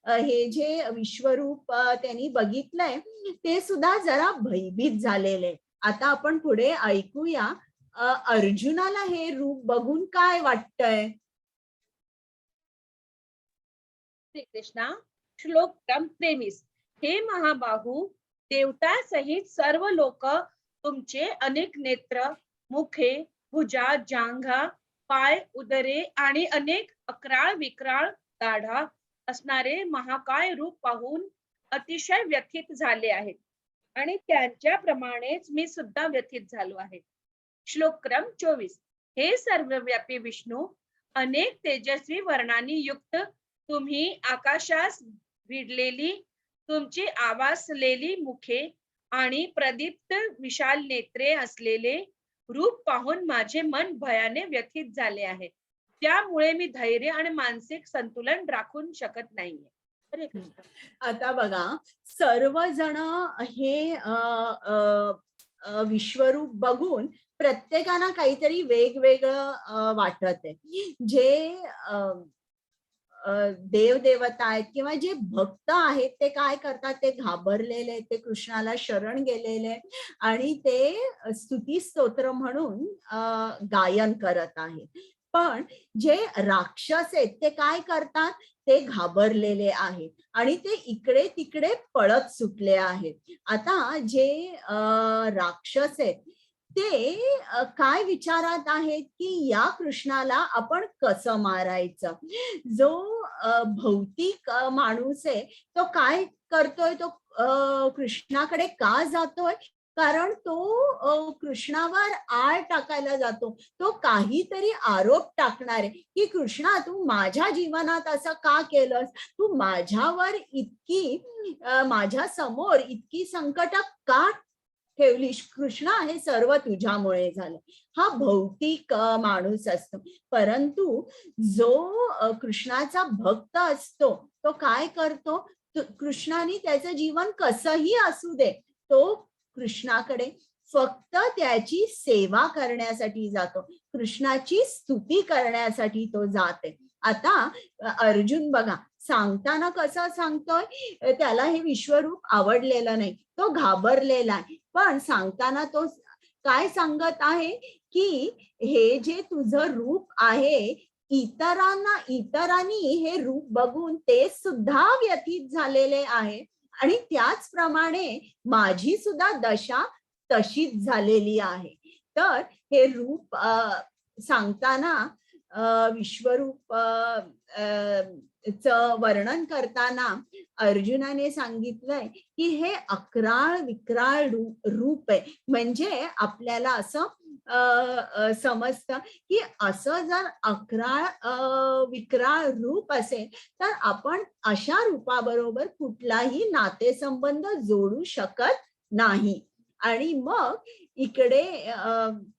हे जे विश्वरूप त्यांनी बघितलंय ते सुद्धा जरा भयभीत झालेले. आता आपण पुढे ऐकूया अर्जुनाला हे रूप बघून काय वाटतंय. श्रीकृष्णा, श्लोक क्रम 23. हे महाबाहू, देवता सहित सर्व लोक तुमचे अनेक नेत्र, मुखे, भुजा, जांघा, पाय, उदरे आणि अनेक अक्राळ विक्राळ दाढा असणारे महाकाय रूप पाहून अतिशय व्यथित झाले आहेत आणि त्यांच्याप्रमाणेच मी सुद्धा व्यथित झालो आहे. श्लोक क्रम 24. हे सर्वव्यापी विष्णू, अनेक तेजस्वी वर्णांनी युक्त तुम्ही आकाशास भिडलेली तुमची आवासलेली मुखे आणि प्रदीप्त विशाल नेत्रे असलेले रूप पाहून माझे मन भयाने व्यथित झाले आहे. त्यामुळे मी धैर्य आणि मानसिक संतुलन राखून शकत नाहीये. हरे कृष्ण. आता बघा, सर्वजण हे विश्वरूप बघून प्रत्येकाला काहीतरी वेगवेगळं वाटत आहे. जे देव देवता आहेत किंवा जे भक्त आहेत ते काय करतात, ते घाबरलेले, ते कृष्णाला शरण गेलेले आणि ते स्तुती स्तोत्र म्हणून गायन करत आहेत. पण जे राक्षस आहेत ते काय करतात, ते घाबरलेले आहेत आणि ते इकडे तिकडे पळत सुटले आहेत. आता जे राक्षस आहेत ते काय विचारात आहेत की या कृष्णाला आपण कसं मारायचं. जो भौतिक माणूस आहे तो काय करतोय, तो कृष्णाकडे का जातोय, कारण तो कृष्णावर आळ टाकायला जातो. तो काहीतरी आरोप टाकणार आहे की कृष्णा, तू माझ्या जीवनात असं का केलंस, तू माझ्यावर इतकी माझ्या समोर इतकी संकट का ठेवलीस, कृष्णा हे सर्व तुझ्यामुळे झालं. हा भौतिक माणूस असतो. परंतु जो कृष्णाचा भक्त असतो तो काय करतो, कृष्णाने त्याचं जीवन कसंही असू दे, तो कृष्णाकडे फक्त त्याची सेवा करण्यासाठी जातो, कृष्णाची स्तुती करण्यासाठी तो जाते. आता अर्जुन बघा सांगताना कसं सांगतोय, त्याला हे विश्वरूप आवडलेलं नाही, तो घाबरलेला आहे, पण सांगताना तो काय सांगत आहे की हे जे तुझं रूप आहे, इतरांनी हे रूप बघून ते सुद्धा व्यथित झालेले आहे आणि त्याचप्रमाणे माझी सुद्धा दशा तशीच झालेली आहे. तर हे रूप सांगताना विश्वरूप च वर्णन करताना अर्जुनाने सांगितलंय की हे अक्राळ विक्राळ रूप आहे. म्हणजे आपल्याला असं समजतं की असं जर अक्राळ विक्राळ रूप असेल तर आपण अशा रूपाबरोबर कुठलाही नातेसंबंध जोडू शकत नाही. आणि मग इकडे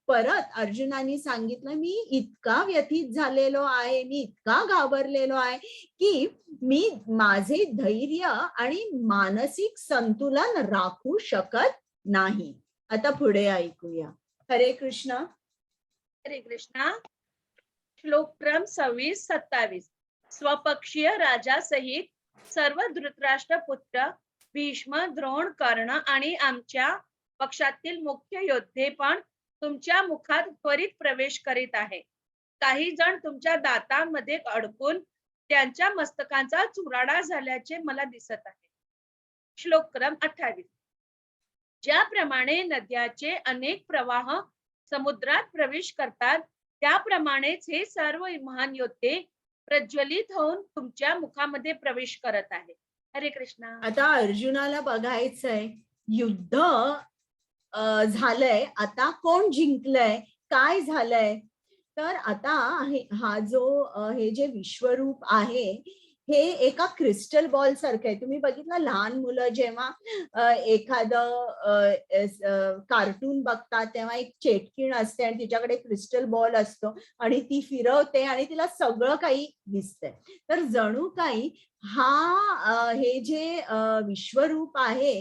परत अर्जुनाने सांगितलं, मी इतका व्यथित झालेलो आहे, मी इतका घाबरलेलो आहे की मी माझे धैर्य आणि मानसिक संतुलन राखू शकत नाही. आता पुढे ऐकूया. हरे कृष्ण. हरे कृष्णा. श्लोक क्रम 26-27. स्वपक्षीय राजा सहित सर्व धृतराष्ट्र पुत्र भीष्म, द्रोण, कर्ण आणि आमच्या पक्षातील मुख्य योद्धे पण तुमच्या मुखात त्वरित प्रवेश करीत आहे. काही जण तुमच्या दातांमध्ये अडकून त्यांच्या मस्तकांचा चुराडा झाल्याचे मला दिसत आहे. श्लोक क्रम 28. ज्याप्रमाणे नद्याचे अनेक प्रवाह समुद्रात प्रवेश करतात, त्याप्रमाणेच हे सर्व महान योद्धे प्रज्वलित होऊन तुमच्या मुखामध्ये प्रवेश करत आहे. हरे कृष्णा. आता अर्जुनाला बघायचंय युद्ध झालंय, आता कोण जिंकलंय, काय झालंय. तर आता हा जो हे जे विश्वरूप आहे हे एका क्रिस्टल बॉल सारखं आहे. तुम्ही बघितलं लहान मुलं जेव्हा एखादं कार्टून बघतात तेव्हा एक चेटकीण असते आणि तिच्याकडे क्रिस्टल बॉल असतो आणि ती फिरवते आणि तिला सगळं काही दिसतंय. तर जणू काही हे जे विश्वरूप आहे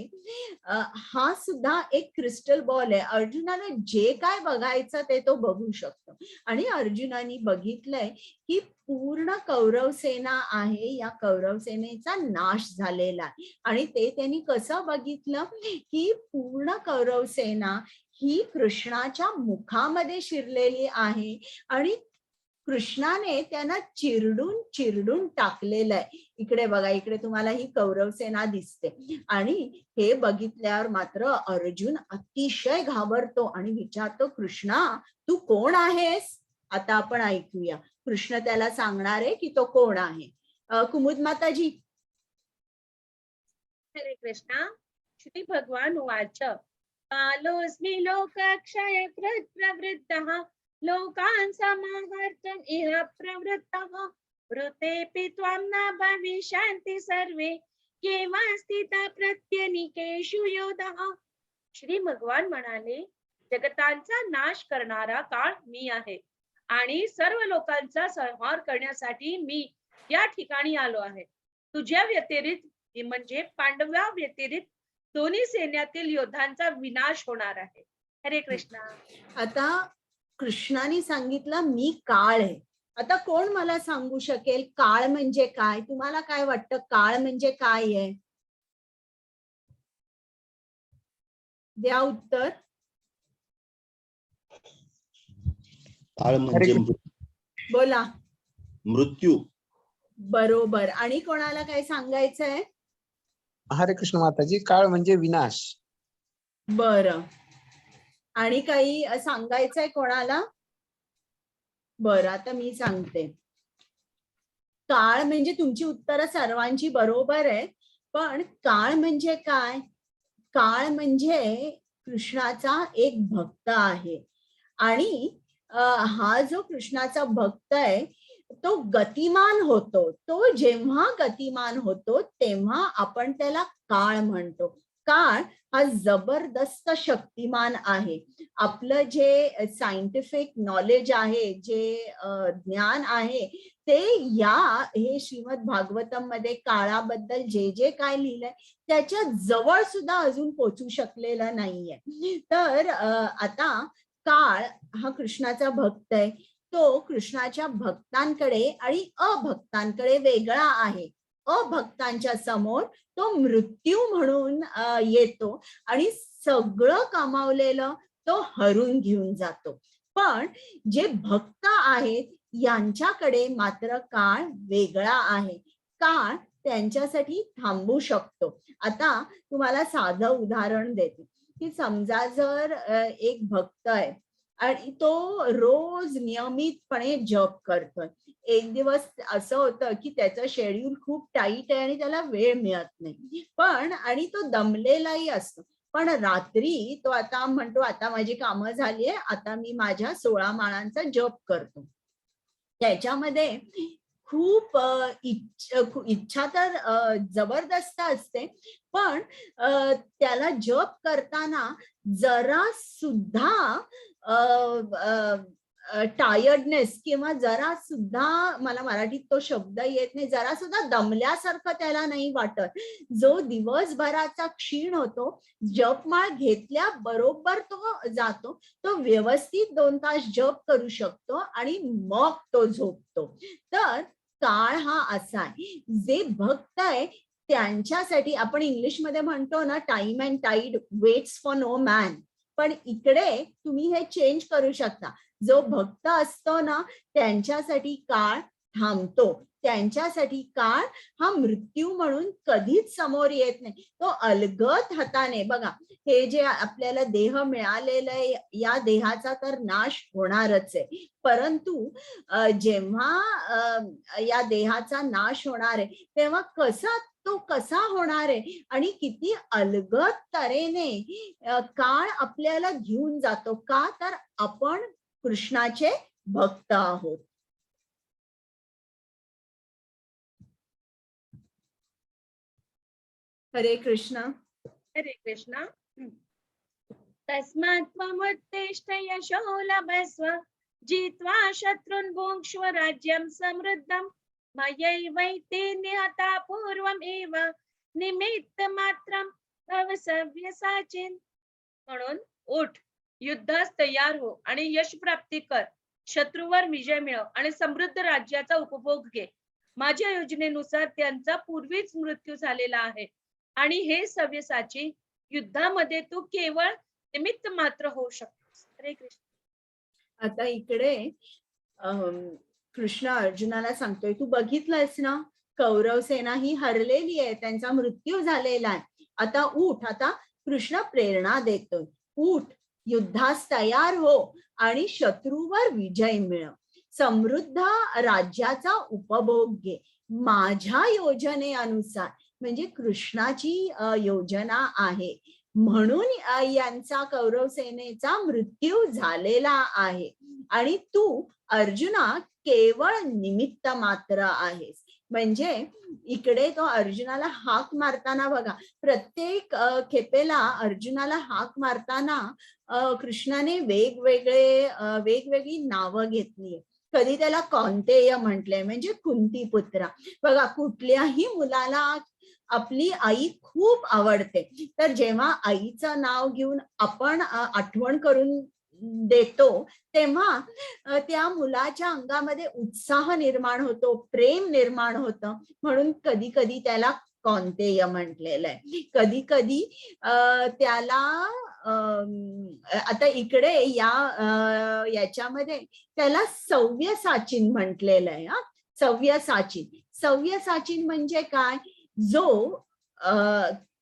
हा सुद्धा एक क्रिस्टल बॉल आहे. अर्जुनाला जे काय बघायचं ते तो बघू शकतो आणि अर्जुनाने बघितलंय की पूर्ण कौरव सेना आहे, या कौरव सेनेचा नाश झालेला आहे. आणि ते त्यांनी कसं बघितलं की पूर्ण कौरव सेना ही कृष्णाच्या मुखामध्ये शिरलेली आहे आणि कृष्णाने त्यांना चिरडून चिरडून टाकलेलं आहे. इकडे बघा, इकडे तुम्हाला ही कौरव सेना दिसते आणि हे बघितल्यावर मात्र अर्जुन अतिशय घाबरतो आणि विचारतो, कृष्णा तू कोण आहेस. आता आपण ऐकूया कृष्ण त्याला सांगणार आहे की तो कोण आहे. कुमुद माताजी. हरे कृष्णा. श्री भगवान उवाच. कालोऽस्मि लोकक्षय प्रवृत्तः लोकान् समाहर्तुम् इह प्रवृत्तः ऋतेऽपि त्वां न भविष्यन्ति सर्वे येव स्थिता प्रत्यनीकेषु योधः. श्री भगवान म्हणाले, जगतांचा नाश करणारा काळ मी आहे आणि सर्व लोकांचा संहार करण्यासाठी मी या ठिकाणी आलो आहे. तुझ्या व्यतिरिक्त म्हणजे पांडवा व्यतिरिक्त दोन्ही सैन्यातील योद्धांचा विनाश होणार आहे. हरे कृष्णा. आता कृष्णाने सांगितलं मी काळ आहे. आता कोण मला सांगू शकेल काळ म्हणजे काय. तुम्हाला काय वाटतं काळ म्हणजे काय आहे. द्या उत्तर. काळ म्हणजे बोला. मृत्यू. बरोबर. आणि कोणाला काय सांगायचंय. हरे कृष्ण माताजी. काळ म्हणजे विनाश. बरं. आणि काही सांगायचंय कोणाला. बरं, आता मी सांगते. काळ म्हणजे तुमची उत्तरं सर्वांची बरोबर आहे, पण काळ म्हणजे काय. काळ म्हणजे कृष्णाचा एक भक्त आहे आणि हा जो कृष्णाचा भक्त आहे तो गतिमान होतो. तो जेव्हा गतिमान होतो तेव्हा आपण त्याला काळ म्हणतो. काळ हा जबरदस्त शक्तिमान आहे. आपलं जे सायंटिफिक नॉलेज आहे, जे ज्ञान आहे ते हे श्रीमद भागवतम मध्ये काळाबद्दल जे जे काय लिहिलंय त्याच्या जवळ सुद्धा अजून पोहोचू शकलेलं नाहीये. तर आता काळ हा कृष्णाचा भक्त आहे. तो कृष्णाच्या भक्तांकडे आणि अभक्तांकडे वेगळा आहे. अभक्तांच्या समोर तो मृत्यू म्हणून येतो आणि सगळं कमावलेलं तो हरून घेऊन जातो. पण जे भक्त आहेत यांच्याकडे मात्र काळ वेगळा आहे. काळ त्यांच्यासाठी थांबू शकतो. आता तुम्हाला साधं उदाहरण देते की समजा जर एक भक्त आहे आणि तो रोज नियमितपणे जप करतोय. एक दिवस असं होतं की त्याचं शेड्यूल खूप टाईट आहे आणि त्याला वेळ मिळत नाही, पण आणि तो दमलेलाही असतो. पण रात्री तो आता म्हणतो आता माझी कामं झालीये, आता मी माझ्या 16 माळांचा जप करतो. त्याच्यामध्ये खूप इच्छा तर जबरदस्त असते, पण त्याला जप करताना जरा सुद्धा टायर्डनेस किंवा जरा सुद्धा, मला मराठीत तो शब्द येत नाही, जरा सुद्धा दमल्यासारखं त्याला नाही वाटत. जो दिवसभराचा क्षीण होतो, जपमाळ घेतल्या बरोबर तो जातो, तो व्यवस्थित 2 तास जप करू शकतो आणि मग तो झोपतो. तर काळ हा असा आहे, जे भक्त आहे त्यांच्यासाठी, आपण इंग्लिशमध्ये म्हणतो ना, time and tide waits for no man, पण इकडे तुम्ही हे चेंज करू शकता. जो भक्त असतो ना, त्यांच्यासाठी काळ थांबतो, त्यांच्यासाठी काळ हा मृत्यू म्हणून कधीच समोर येत नाही. तो अलगद हाताने, बघा, हे जे आपल्याला देह मिळालेलं आहे, या देहाचा तर नाश होणारच आहे, परंतु जेव्हा या देहाचा नाश होणार आहे, तेव्हा तो कसा होणार आहे आणि किती अलगद तऱ्हेने काळ आपल्याला घेऊन जातो. का तर आपण कृष्णाचे भक्त आहोत. हरे कृष्ण. हरे कृष्ण. तस्मात् त्वमुत्तिष्ठ यशो लभस्व जित्वा शत्रून् भुङ्क्ष्व राज्यं समृद्धम् मयैवैते निहता पूर्वमेव निमित्तमात्रं तव सव्यसाचिन्. म्हणून उठ, युद्धास तयार हो आणि यश प्राप्ती कर, शत्रूवर विजय मिळव आणि समृद्ध राज्याचा उपभोग घे. माझ्या योजनेनुसार त्यांचा पूर्वीच मृत्यू झालेला आहे आणि हे सव्यसाची, युद्धामध्ये तू केवळ निमित्त मात्र होऊ शकतोस. हरे कृष्ण. आता इकडे कृष्ण अर्जुनाला सांगतोय, तू बघितलंस ना, कौरव सेना ही हरलेली आहे, त्यांचा मृत्यू झालेला आहे. आता उठ. आता कृष्ण प्रेरणा देतोय, उठ, युद्धास तयार हो आणि शत्रूवर विजय मिळव, समृद्ध राज्याचा उपभोग घे माझ्या योजनेनुसार. म्हणजे कृष्णाची योजना आहे म्हणून यांचा, कौरव सेनेचा मृत्यू झालेला आहे आणि तू अर्जुना केवळ निमित्त मात्र आहेस. म्हणजे इकडे तो अर्जुनाला हाक मारताना बघा, प्रत्येक खेपेला अर्जुनाला हाक मारताना कृष्णाने वेगवेगळी नावं घेतलीये. कधी त्याला कौंतेय म्हटलंय, म्हणजे कुंती पुत्रा. बघा, कुठल्याही मुलाला आपली आई खूप आवडते, तर जेव्हा आईचं नाव घेऊन आपण आठवण करून देतो, तेव्हा त्या मुलाच्या अंगामध्ये उत्साह निर्माण होतो, प्रेम निर्माण होतं. म्हणून कधी कधी त्याला कौंतेय म्हटलेलं आहे. कधी कधी त्याला आता इकडे याच्यामध्ये त्याला सव्यसाचिन म्हटलेलं आहे. सव्यसाचिन म्हणजे काय? जो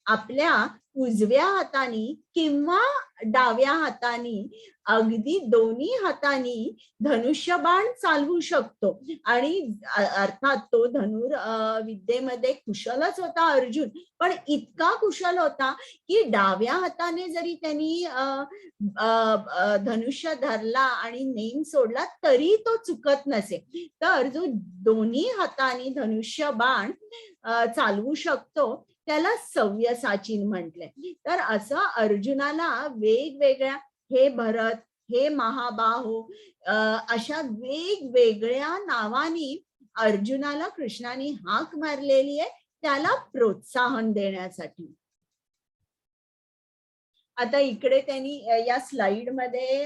आपल्या उजव्या हातानी किंवा डाव्या हातानी, अगदी दोन्ही हातानी धनुष्यबाण चालवू शकतो. आणि अर्थात तो विद्येमध्ये कुशलच होता अर्जुन, पण इतका कुशल होता की डाव्या हाताने जरी त्यांनी धनुष्य धरला आणि नेम सोडला तरी तो चुकत नसे. तर जो दोन्ही हातानी धनुष्यबाण चालवू शकतो त्याला सव्यसाचिन म्हटलंय. तर असं अर्जुनाला वेगवेगळ्या, हे भरत, हे महाबाहो, अशा वेगवेगळ्या नावानी अर्जुनाला कृष्णाने हाक मारलेली आहे, त्याला प्रोत्साहन देण्यासाठी. आता इकडे त्यांनी या स्लाइड मध्ये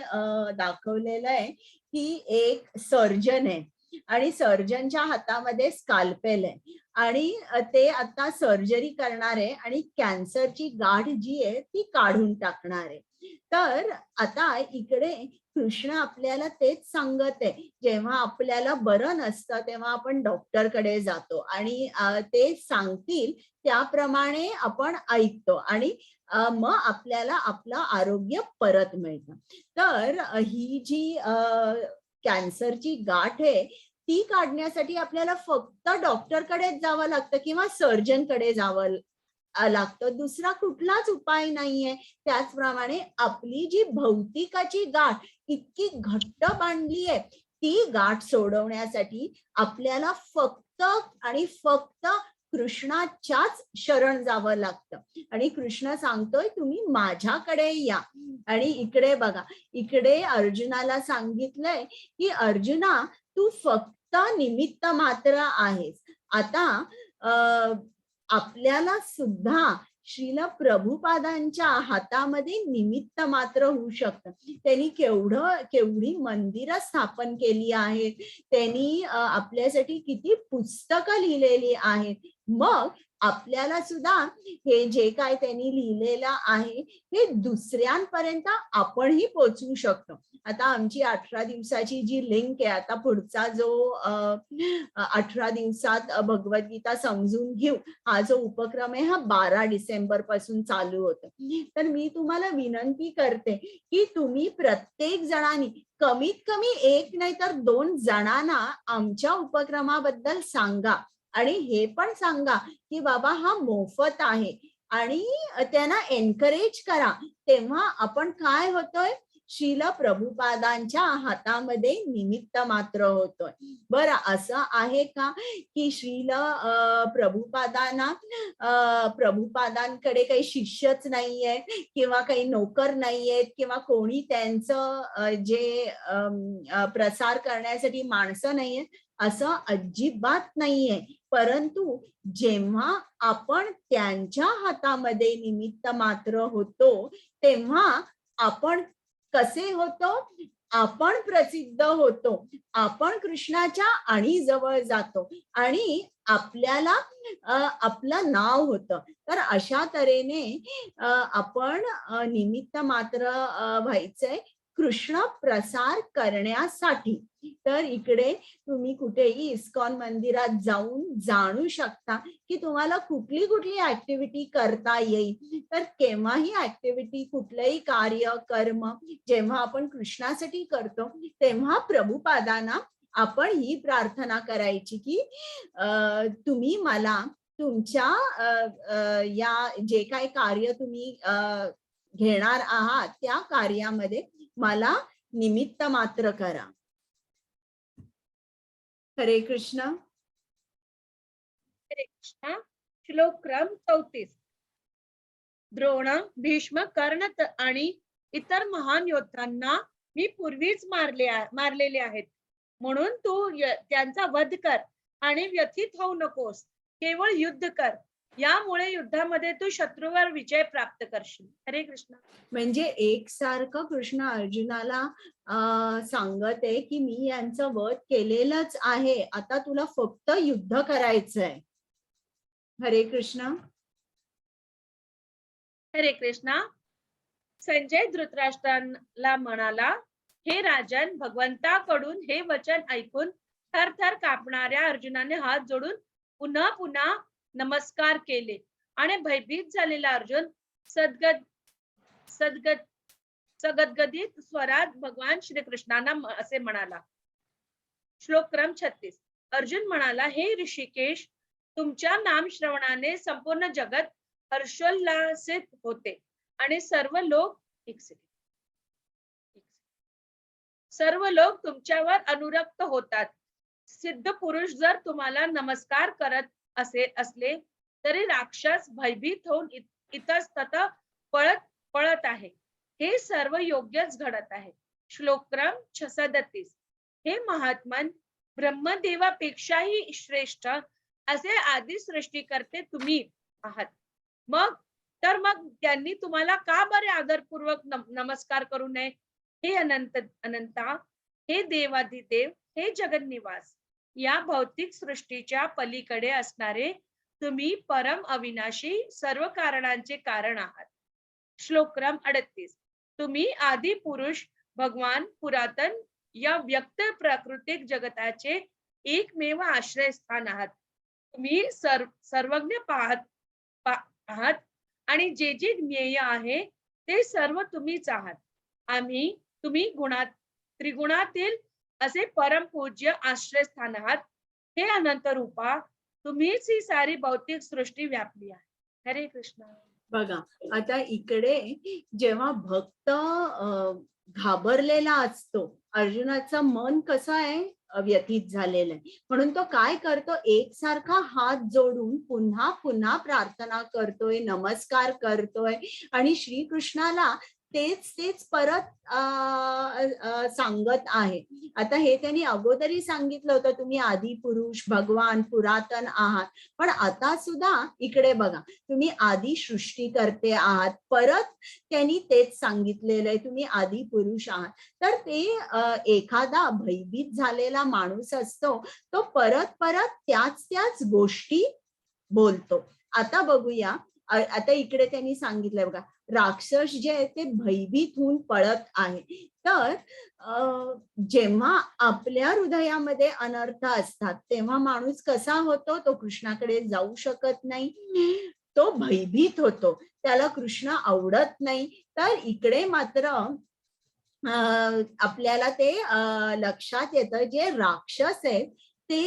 दाखवलेलं आहे की एक सर्जन आहे आणि सर्जनच्या हातामध्ये स्काल्पेल आहे आणि ते आता सर्जरी करणार आहे आणि कॅन्सरची गाठ जी आहे ती काढून टाकणार आहे. तर आता इकडे कृष्ण आपल्याला तेच सांगत आहे, जेव्हा आपल्याला बरं नसतं तेव्हा आपण डॉक्टरकडे जातो आणि ते सांगतील त्याप्रमाणे आपण ऐकतो आणि मग आपल्याला आपलं आरोग्य परत मिळतं. तर ही जी कॅन्सरची गाठ आहे ती काढण्यासाठी आपल्याला फक्त डॉक्टरकडेच जावं लागतं किंवा सर्जनकडे जावं लागतं, दुसरा कुठलाच उपाय नाहीये. त्याचप्रमाणे आपली जी भौतिकाची गाठ इतकी घट्ट बांधली आहे ती गाठ सोडवण्यासाठी आपल्याला फक्त आणि फक्त कृष्णाच्याच शरण जावं लागतं. आणि कृष्ण सांगतोय तुम्ही माझ्याकडे या. आणि इकडे बघा, इकडे अर्जुनाला सांगितलंय की अर्जुना तू फक्त निमित्त मात्र आहेस. आता आपल्याला सुद्धा श्रील प्रभुपादांच्या हातामध्ये निमित्त मात्र होऊ शकतं. त्यांनी केवढी मंदिरं स्थापन केली आहेत, त्यांनी आपल्यासाठी किती पुस्तकं लिहिलेली आहेत. मग आपल्याला सुद्धा हे जे काय त्यांनी लिहिलेलं आहे हे दुसऱ्यांपर्यंत आपणही पोहोचवू शकतो. आता आमची 18 दिवसाची जी लिंक आहे, आता पुढचा जो 18 दिवसात भगवद्गीता समजून घेऊ हा जो उपक्रम आहे हा 12 डिसेंबर पासून चालू होतो. तर मी तुम्हाला विनंती करते की तुम्ही प्रत्येक जणांनी कमीत कमी 1 नाही तर 2 जणांना आमच्या उपक्रमाबद्दल सांगा. आणि हे पण सांगा की बाबा हा मोफत आहे आणि त्यांना एनकरेज करा. तेव्हा आपण काय होतोय, श्रील प्रभुपादांच्या हातामध्ये निमित्त मात्र होतोय. बरं, असं आहे का की श्रील प्रभुपादांकडे काही शिष्यच नाहीये किंवा काही नोकर नाहीयेत किंवा कोणी त्यांचं जे प्रसार करण्यासाठी माणसं नाहीयेत, असं अजिबात नाहीये. परंतु जेव्हा आपण त्यांच्या हातामध्ये निमित्त मात्र होतो तेव्हा आपण कसे होतो, आपण प्रसिद्ध होतो, आपण कृष्णाच्या आणि जवळ जातो आणि आपल्याला आपलं नाव होतं. तर अशा तऱ्हेने आपण निमित्त मात्र व्हायचंय कृष्ण प्रसार करण्यासाठी. तर इकडे तुम्ही कुठेही इस्कॉन मंदिरात जाऊन जाणू शकता की तुम्हाला कुठली कुठली ऍक्टिव्हिटी करता येईल. तर केव्हाही ऍक्टिव्हिटी, कुठलंही कार्य कर्म जेव्हा आपण कृष्णासाठी करतो तेव्हा प्रभुपादांना आपण ही प्रार्थना करायची की तुम्ही मला तुमच्या या जे काही कार्य तुम्ही घेणार आहात त्या कार्यामध्ये मला निमित्त मात्र करा. हरे कृष्ण. हरे कृष्ण. श्लोक क्रम 34. द्रोण, भीष्म, कर्ण आणि इतर महान योद्धांना मी पूर्वीच मारलेले आहेत, म्हणून तू त्यांचा वध कर आणि व्यथित होऊ नकोस. केवळ युद्ध कर, यामुळे युद्धामध्ये तू शत्रूवर विजय प्राप्त करशील. हरे कृष्ण. म्हणजे एकसारखं कृष्ण अर्जुनाला सांगत आहे की मी यांचं वध केलेलंच आहे, आता तुला फक्त युद्ध करायचंय. हरे कृष्ण. हरे कृष्ण. संजय धृतराष्ट्राला म्हणाला, हे राजन, भगवंताकडून हे वचन ऐकून थरथर कापणाऱ्या अर्जुनाने हात जोडून पुन्हा पुन्हा नमस्कार केले आणि भयभीत झालेला अर्जुन सगदगदित स्वरात भगवान श्रीकृष्णांना असे म्हणाला. श्लोक क्रम 36. अर्जुन म्हणाला, हे ऋषिकेश, तुमच्या नाम श्रवणाने संपूर्ण जगत हर्षोल्लासित होते आणि सर्व लोक तुमच्यावर अनुरक्त होतात. सिद्ध पुरुष जर तुम्हाला नमस्कार करत असले तरी राक्षस भयभीत होऊन इतस्तत पळत आहे. हे सर्व योग्यच घडत आहे. श्लोक क्रम 37. हे महात्मन, ब्रह्मदेवापेक्षाही श्रेष्ठ असे आदि सृष्टीकर्ते तुम्ही आहात. मग त्यांनी तुम्हाला का बरे आदरपूर्वक नमस्कार करू नये? हे अनंता, हे देवादिदेव, हे जगन्निवास, या भौतिक सृष्टीच्या पलीकडे असणारे तुम्ही परम अविनाशी सर्व कारणांचे कारण आहात. श्लोक क्रम 38. तुम्ही आदि पुरुष भगवान पुरातन या व्यक्त प्राकृतिक जगताचे एकमेव आश्रयस्थान आहात. तुम्ही सर्वज्ञ आहात आणि जे जे ज्ञेय आहे ते सर्व तुम्हीच आहात. तुम्ही त्रिगुणातील असे परमपूज्य आश्रयस्थान आहात. हे अनंत रूपा, तुम्हीच ही सारी भौतिक सृष्टी व्यापली आहे. हरे कृष्ण. बघा, आता इकडे जेव्हा भक्त घाबरलेला असतो अर्जुनाचं मन कसं आहे, व्यथित झालेलं आहे. म्हणून तो काय करतो, एकसारखा हात जोडून पुन्हा पुन्हा प्रार्थना करतोय, नमस्कार करतोय आणि श्रीकृष्णाला तेच परत सांगत आहे. आता हे त्यांनी अगोदरही सांगितलं होतं, तुम्ही आदि पुरुष, भगवान, पुरातन आहात. पण आता सुद्धा इकडे बघा, तुम्ही आदि सृष्टीकर्ते आहात. परत त्यांनी तेच सांगितलेलं आहे, तुम्ही आदि पुरुष आहात. तर ते एखादा भयभीत झालेला माणूस असतो, तो परत त्याच गोष्टी बोलतो. आता बघूया, आता इकडे त्यांनी सांगितलंय बघा, राक्षस जे आहे ते भयभीत होऊन पळत आहे. तर जेव्हा आपल्या हृदयामध्ये अनर्थ असतात तेव्हा माणूस कसा होतो, तो कृष्णाकडे जाऊ शकत नाही, तो भयभीत होतो, त्याला कृष्ण आवडत नाही. तर इकडे मात्र आपल्याला ते लक्षात येतं, जे राक्षस आहेत ते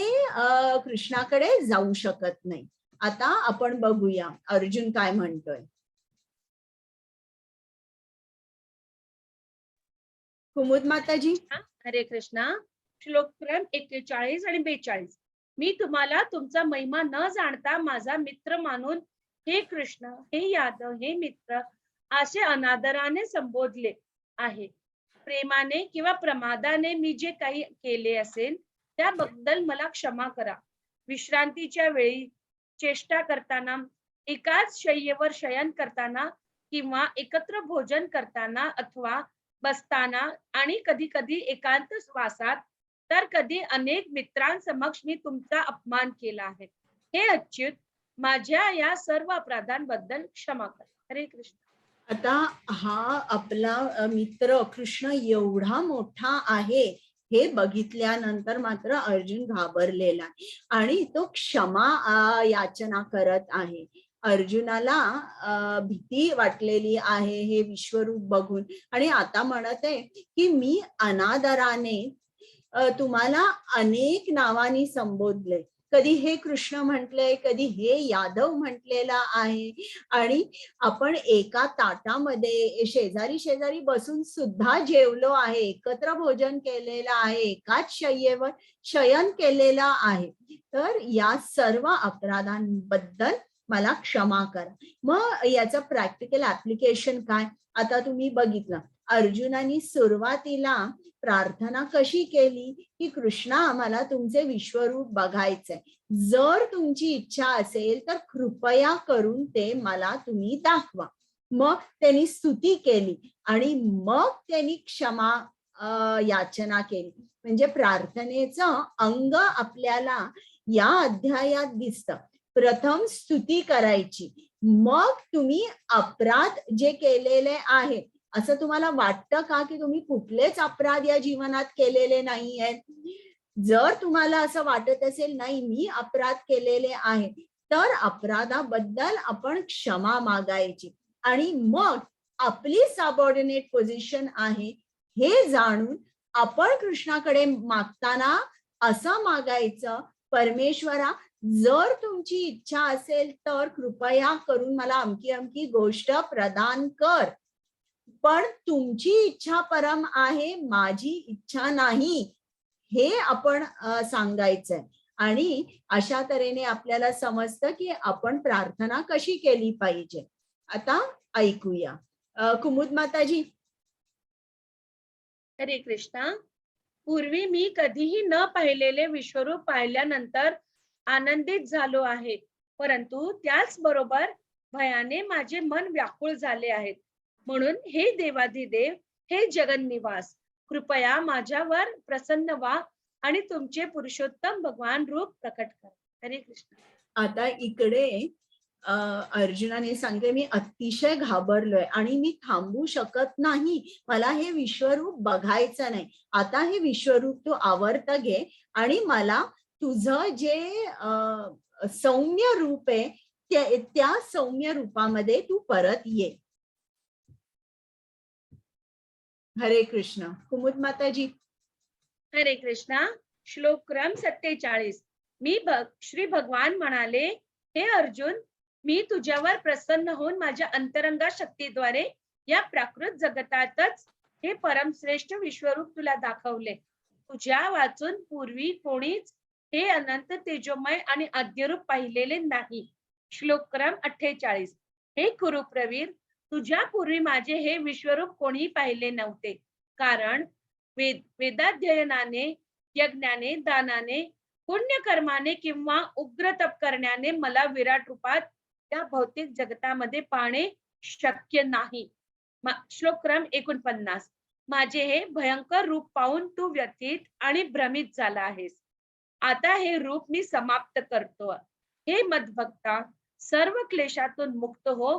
कृष्णाकडे जाऊ शकत नाही. आता आपण बघूया अर्जुन काय म्हणतोय. कुमुद माताजी. हरे कृष्णा. श्लोक क्रम 41 आणि 42. मी तुम्हाला तुमचा महिमा न जाणता माझा मित्र मानून हे कृष्ण, हे यादव, हे मित्र असे अनादराने संबोधले आहे. प्रेमाने किंवा प्रमादाने मी जे काही केले असेल त्याबद्दल मला क्षमा करा. विश्रांतीच्या वेळी, चेष्टा करताना, एकाच शय्येवर शयन करताना किंवा एकत्र भोजन करताना अथवा बसताना आणि कधी कधी एकांत वासात, तर कधी अनेक मित्रांसमक्ष मी तुमचा अपमान केला आहे. हे अच्युत, माझ्या या सर्व अपराधांबद्दल क्षमा करा. हरे कृष्ण. आता हा आपला मित्र कृष्ण एवढा मोठा आहे हे बघितल्यानंतर मात्र अर्जुन घाबरलेला आहे आणि तो क्षमा याचना करत आहे. अर्जुनाला भीती वाटलेली आहे हे विश्वरूप बघून आणि आता म्हणत आहे की मी अनादराने तुम्हाला अनेक नावानी संबोधले. कधी हे कृष्ण म्हटलंय, कधी हे यादव म्हटलेला आहे आणि आपण एका ताटामध्ये शेजारी बसून सुद्धा जेवलो आहे, एकत्र भोजन केलेलं आहे, एकाच शय्येवर शयन केलेला आहे. तर या सर्व अपराधांबद्दल मला क्षमा करा. मग याचं प्रॅक्टिकल ऍप्लिकेशन काय, आता तुम्ही बघितलं. अर्जुनाने सुरुवातीला प्रार्थना कशी केली की कृष्णा, आम्हाला तुमचे विश्वरूप बघायचंय, जर तुमची इच्छा असेल तर कृपया करून ते मला तुम्ही दाखवा. मग त्यांनी स्तुती केली आणि मग त्यांनी क्षमा याचना केली. म्हणजे प्रार्थनेचं अंग आपल्याला या अध्यायात दिसतं. प्रथम स्तुती करायची, मग तुम्ही अपराध जे केलेले आहे, असं तुम्हाला वाटतं का की तुम्ही कुठलेच अपराध या जीवनात केलेले नाही आहेत? जर तुम्हाला असं वाटत असेल नाही मी अपराध केलेले आहे, तर अपराधाबद्दल आपण क्षमा मागायची आणि मग आपली सबऑर्डिनेट पोझिशन आहे हे जाणून आपण कृष्णाकडे मागताना असं मागायचं, परमेश्वरा, जर तुमची इच्छा असेल तर कृपया करून मला अमकी अमकी गोष्ट प्रदान कर, पण तुमची इच्छा परम आहे, माझी इच्छा नाही, हे आपण सांगायचंय. आणि अशा तऱ्हेने आपल्याला समजतं की आपण प्रार्थना कशी केली पाहिजे. आता ऐकूया कुमुद माताजी. हरे कृष्णा. पूर्वी मी कधीही न पाहिलेले विश्वरूप पाहिल्यानंतर आनंदित झालो आहे, परंतु त्याच बरोबर भयाने माझे मन व्याकुळ झाले आहेत. म्हणून हे देवाधिदेव, हे जगन्निवास, कृपया माझ्यावर प्रसन्न व्हा आणि तुमचे पुरुषोत्तम भगवान रूप प्रकट करा. हरे कृष्ण. आता इकडे अर्जुनाने सांगितले, मी अतिशय घाबरलोय आणि मी थांबू शकत नाही, मला हे विश्वरूप बघायचं नाही. आता हे विश्वरूप तू आवर्त घे आणि मला तुझं जे सौम्य रूप आहे त्या सौम्य रूपामध्ये तू परत ये. हरे कृष्ण. कुमुद माताजी. हरे कृष्णा. श्लोक क्रम 47. श्री भगवान म्हणाले, हे अर्जुन, मी तुझ्यावर प्रसन्न होऊन माझ्या अंतरंगा शक्तीद्वारे या प्राकृत जगतातच हे परमश्रेष्ठ विश्वरूप तुला दाखवले. तुझ्या वाचून पूर्वी कोणीच हे अनंत तेजोमय आणि आद्यरूप पाहिलेले नाही. श्लोक क्रम 48. हे कुरुप्रवीर, तुझ्या पूर्वी माझे हे विश्वरूप कोणी पाहिले नव्हते. कारण वेदाध्ययनाने, यज्ञाने, दानाने, पुण्यकर्माने किंवा उग्र तप करण्याने मला विराट रूपात त्या भौतिक जगतामध्ये पाहणे शक्य नाही. श्लोक क्रम 49. माझे हे भयंकर रूप पाहून तू व्यथित आणि भ्रमित झाला आहेस. आता हे रूप मी समाप्त करतो. हे मद्भक्ता, सर्व क्लेशातून मुक्त हो.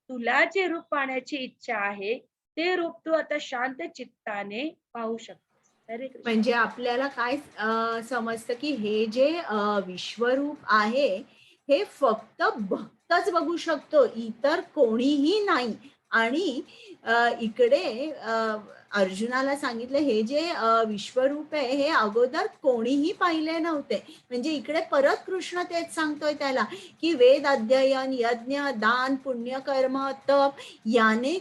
तुला जे रूप पाहण्याची इच्छा आहे ते रूप तू आता शांत चित्ताने पाहू शकतेस. हरे कृष्ण. म्हणजे आपल्याला काय समजतं की हे जे विश्वरूप आहे हे फक्त भक्तच बघू शकतो, इतर कोणीही नाही. आणि इकडे अर्जुनाला सांगितलं हे जे विश्वरूप आहे हे अगोदर कोणीही पाहिले नव्हते. म्हणजे इकडे परत कृष्ण तेच सांगतोय त्याला की वेद अध्ययन, यज्ञ, दान, पुण्यकर्म, तप याने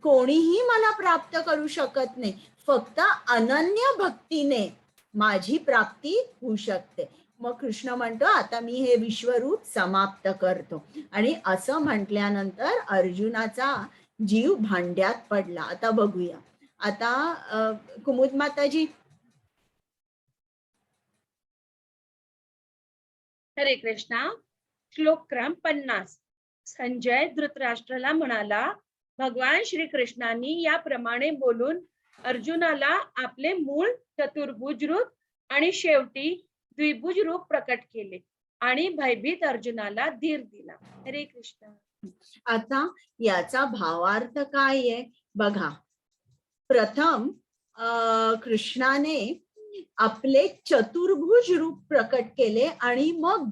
कोणीही मला प्राप्त करू शकत नाही. फक्त अनन्य भक्तीने माझी प्राप्ती होऊ शकते. मग कृष्ण म्हणतो आता मी हे विश्वरूप समाप्त करतो. आणि असं म्हटल्यानंतर अर्जुनाचा जीव भांड्यात पडला. आता बघूया. आता कुमुद माताजी. हरे कृष्णा. श्लोक क्रम 50. संजय धृतराष्ट्राला म्हणाला, भगवान श्रीकृष्णांनी याप्रमाणे बोलून अर्जुनाला आपले मूळ चतुर्भुज रूप आणि शेवटी द्विभुज रूप प्रकट केले आणि भयभीत अर्जुनाला धीर दिला. हरे कृष्ण. आता याचा भावार्थ काय आहे बघा. प्रथम कृष्णाने आपले चतुर्भुज रूप प्रकट केले आणि मग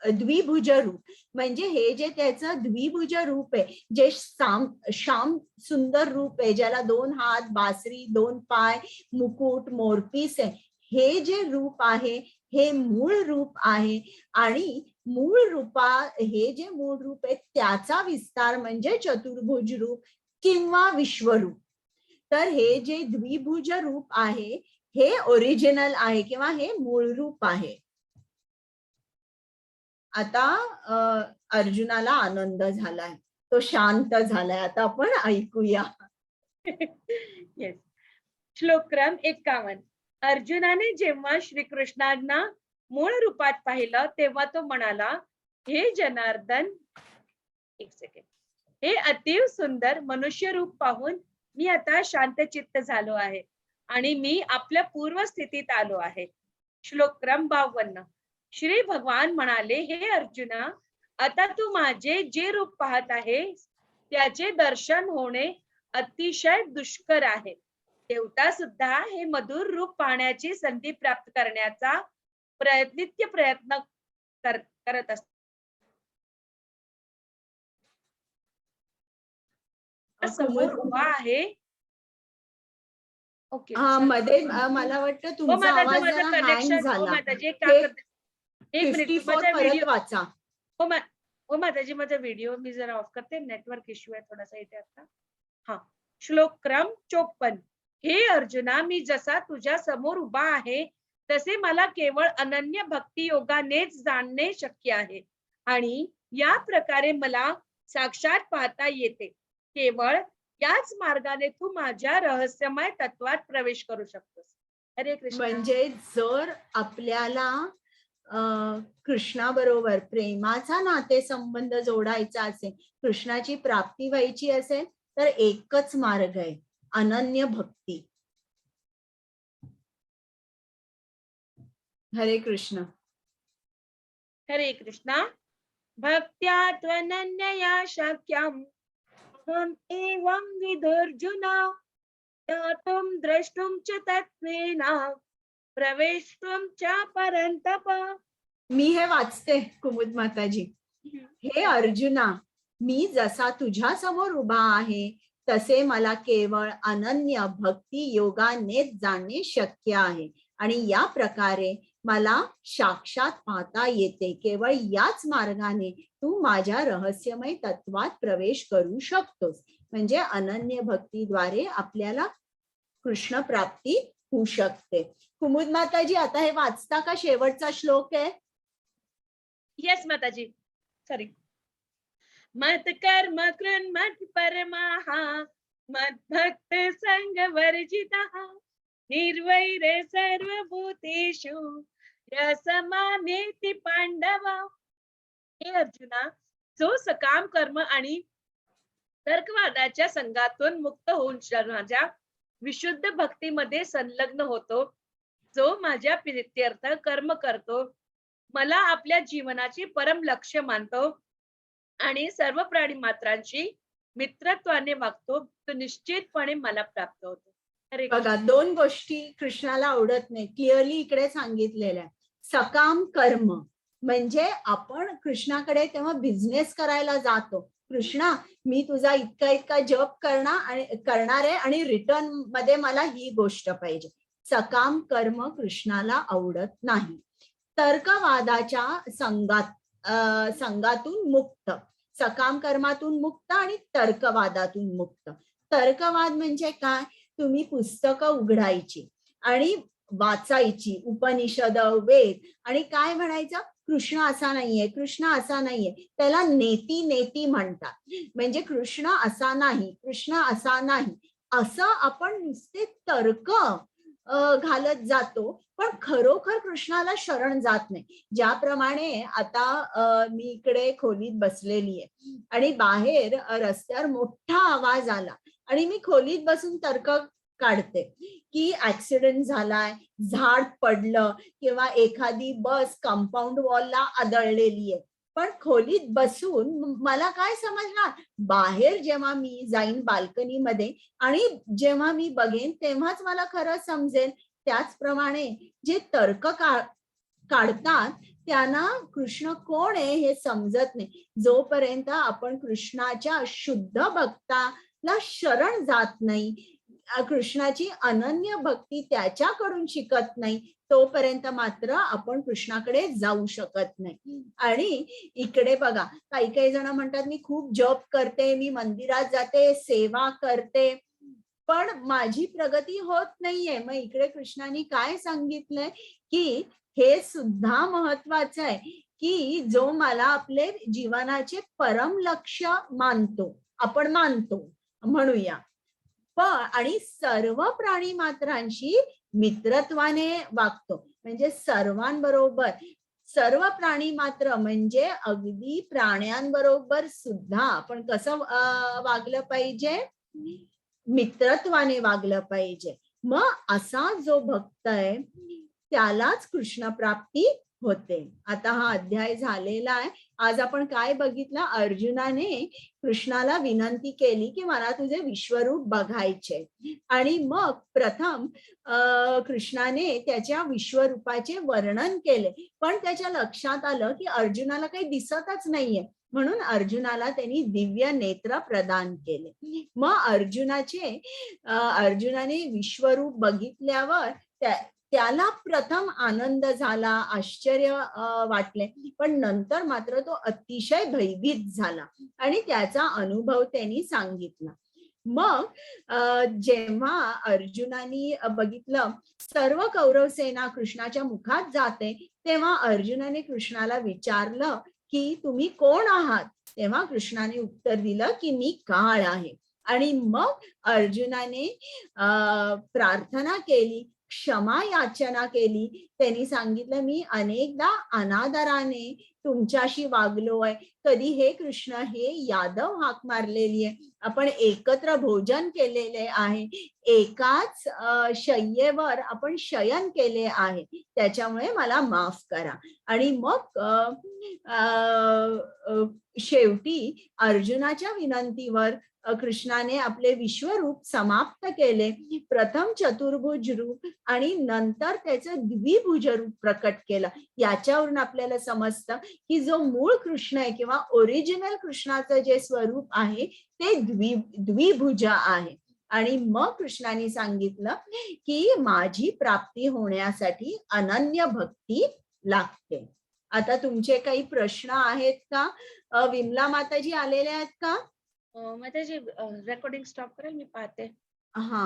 द्विभुज रूप, म्हणजे हे जे त्याचं द्विभुज रूप आहे, जे श्याम सुंदर रूप आहे, ज्याला 2 हात, बासरी, 2 पाय, मुकुट, मोरपीस आहे, हे जे रूप आहे हे मूळ रूप आहे. आणि हे जे मूळ रूप आहे त्याचा विस्तार म्हणजे चतुर्भुज रूप किंवा विश्वरूप. तर हे जे द्विभुज रूप आहे हे ओरिजिनल आहे किंवा हे मूळ रूप आहे. आता अर्जुनाला आनंद झालाय, तो शांत झालाय. आता आपण ऐकूया. येस. श्लोक क्रम 51. अर्जुनाने जेव्हा श्रीकृष्णांना मूळ रूपात पाहिलं तेव्हा तो म्हणाला, हे जनार्दन, एक सेकंड, हे अतिव सुंदर मनुष्य रूप पाहून मी आता शांतचित्त झालो आहे आणि मी आपल्या पूर्व स्थितीत आलो आहे. श्लोक क्रम 52. श्री भगवान म्हणाले, हे अर्जुना, आता तू माझे जे रूप पाहत आहे त्याचे दर्शन होणे अतिशय दुष्कर आहे. देवता सुद्धा हे मधुर रूप पाहण्याची संधी प्राप्त करण्याचा नित्य प्रयत्न करत असतात. समोर उभा आहे. ओके. मध्ये मला वाटतं तुमचा आवाज जरा हँग झाला. 54 परत वाचा. हो माताजी, माझा व्हिडिओ मी जरा ऑफ करते, नेटवर्क इश्यू आहे थोडासा इथे आता. हा. श्लोक क्रम 54. हे अर्जुना, मी जसा तुझ्या समोर उभा आहे तसे मला केवळ अनन्य भक्ती योगानेच जाणणे शक्य आहे आणि या प्रकारे मला साक्षात पाहता येते. केवळ याच मार्गाने तू माझ्या रहस्यमय तत्वात प्रवेश करू शकतोस. हरे कृष्ण. म्हणजे जर आपल्याला कृष्णाबरोबर प्रेमाचा नातेसंबंध जोडायचा असेल, कृष्णाची प्राप्ती व्हायची असेल तर एकच मार्ग आहे, अनन्य भक्ती. हरे कृष्ण. हरे कृष्णा. भक्त्या त्वनन्यया शक्यम अहम् एवं विदर्जुना ज्ञातुं द्रष्टुं च तत्त्वेन प्रवेष्टुं च परन्तप. मी हे वाचते कुमुद माताजी. हे अर्जुना, मी जसा तुझ्या समोर उभा आहे तसे मला केवळ अनन्य भक्ती योगानेच जाणणे शक्य आहे आणि या प्रकारे मला साक्षात पाहता येते. केवळ याच मार्गाने तू माझ्या रहस्यमय तत्वात प्रवेश करू शकतोस. म्हणजे अनन्य भक्तीद्वारे आपल्याला कृष्ण प्राप्ती होऊ शकते. कुमुद माताजी, आता हे वाचता का? शेवटचा श्लोक आहे. येस माताजी, सॉरी. मत कर्म कृन् मत परमाहा मत भक्त संग वर्जितः निर्वैर सर्वभूतेषु रसमानेति पांडव. हे अर्जुना, जो सकाम कर्म आणि तर्कवादाच्या संघातून मुक्त होऊन माझ्या विशुद्ध भक्तीमध्ये संलग्न होतो, जो माझ्या प्रित्यर्थ कर्म करतो, मला आपल्या जीवनाची परम लक्ष्य मानतो आणि सर्व प्राणी मात्रांशी मित्रत्वाने वागतो, तो निश्चितपणे मला प्राप्त होतो. बघा, दोन गोष्टी कृष्णाला आवडत नाही, क्लिअरली इकडे सांगितलेल्या. सकाम कर्म म्हणजे आपण कृष्णाकडे तेव्हा बिझनेस करायला जातो. कृष्णा, मी तुझा इतका इतका जप करणार आहे आणि रिटर्न मध्ये मला ही गोष्ट पाहिजे. सकाम कर्म कृष्णाला आवडत नाही. तर्कवादाच्या संघातून मुक्त, सकाम कर्मातून मुक्त आणि तर्कवादातून मुक्त. तर्कवाद म्हणजे काय? तुम्ही पुस्तकं उघडायची आणि वाचायची, उपनिषद, वेद, आणि काय म्हणायचं? कृष्ण असा नाहीये, कृष्ण असा नाहीये. त्याला नेती नेती म्हणतात. म्हणजे कृष्ण असा नाही, कृष्ण असा नाही, असं आपण नुसते तर्क घालत जातो, पण खरोखर कृष्णाला शरण जात नाही. ज्याप्रमाणे आता मी इकडे खोलीत बसलेली आहे आणि बाहेर रस्त्यावर मोठा आवाज आला आणि मी खोलीत बसून तर्क काढते की ऍक्सिडेंट झालाय, झाड पडलं, किंवा एखादी बस कंपाऊंड वॉलला आदळलेली आहे. पण खोलीत बसून मला काय समजणार? बाहेर जेव्हा मी जाईन बाल्कनीमध्ये आणि जेव्हा मी बघेन तेव्हाच मला खरं समजेल. त्याचप्रमाणे जे तर्क काढतात त्यांना कृष्ण कोण आहे हे समजत नाही. जोपर्यंत आपण कृष्णाच्या शुद्ध भक्ताला शरण जात नाही, कृष्णाची अनन्य भक्ती त्याच्याकडून शिकत नाही, तोपर्यंत मात्र आपण कृष्णाकडे जाऊ शकत नाही. आणि इकडे बघा, काही काही जण म्हणतात मी खूप जप करते, मी मंदिरात जाते, सेवा करते, पण माझी प्रगती होत नाहीये. मग इकडे कृष्णाने काय सांगितलंय की हे सुद्धा महत्वाचं आहे की जो मला आपले जीवनाचे परम लक्ष्य मानतो, आपण मानतो म्हणूया, आणि सर्व प्राणी मात्रांशी मित्रत्वाने वागतो. म्हणजे सर्वांबरोबर, सर्व प्राणी मात्र म्हणजे अगदी प्राण्यांबरोबर सुद्धा आपण कसं वागलं पाहिजे? मित्रत्वाने वागलं पाहिजे. मग असा जो भक्त आहे त्यालाच कृष्ण प्राप्ती होते. आता हा अध्याय झालेला आहे. आज आपण काय बघितलं? अर्जुनाने कृष्णाला विनंती केली की मला तुझे विश्वरूप बघायचे, आणि मग प्रथम कृष्णाने त्याच्या विश्वरूपाचे वर्णन केले, पण त्याच्या लक्षात आलं की अर्जुनाला काही दिसतच नाहीये, म्हणून अर्जुनाला त्यांनी दिव्य नेत्र प्रदान केले. मग अर्जुनाने विश्वरूप बघितल्यावर त्याला प्रथम आनंद झाला, आश्चर्य वाटले, पण नंतर मात्र तो अतिशय भयभीत झाला आणि त्याचा अनुभव त्यांनी सांगितला. मग जेव्हा अर्जुनाने बघितलं सर्व कौरव सेना कृष्णाच्या मुखात जाते, तेव्हा अर्जुनाने कृष्णाला विचारलं की तुम्ही कोण आहात? तेव्हा कृष्णाने उत्तर दिलं की मी काळ आहे. आणि मग अर्जुनाने प्रार्थना केली, क्षमा याचना केली. त्यांनी सांगितलं मी अनेकदा अनादराने तुमच्याशी वागलो आहे. कधी हे कृष्ण हे यादव हाक मारलेली आहे, आपण एकत्र भोजन केलेले आहे, एकाच शय्येवर आपण शयन केले आहे, त्याच्यामुळे मला माफ करा. आणि मग शेवटी अर्जुनाच्या विनंतीवर कृष्णाने आपले विश्वरूप समाप्त केले. प्रथम चतुर्भुज रूप आणि नंतर त्याचं द्विभुज रूप प्रकट केलं. याच्यावरून आपल्याला समजतं की जो मूळ कृष्ण आहे किंवा ओरिजिनल कृष्णाचं जे स्वरूप आहे ते द्विभुज आहे. आणि मग कृष्णाने सांगितलं की माझी प्राप्ती होण्यासाठी अनन्य भक्ती लागते. आता तुमचे काही प्रश्न आहेत का? विमला माताजी आलेल्या आहेत का? माताजी रेकॉर्डिंग स्टॉप करेल, मी पाहते. हा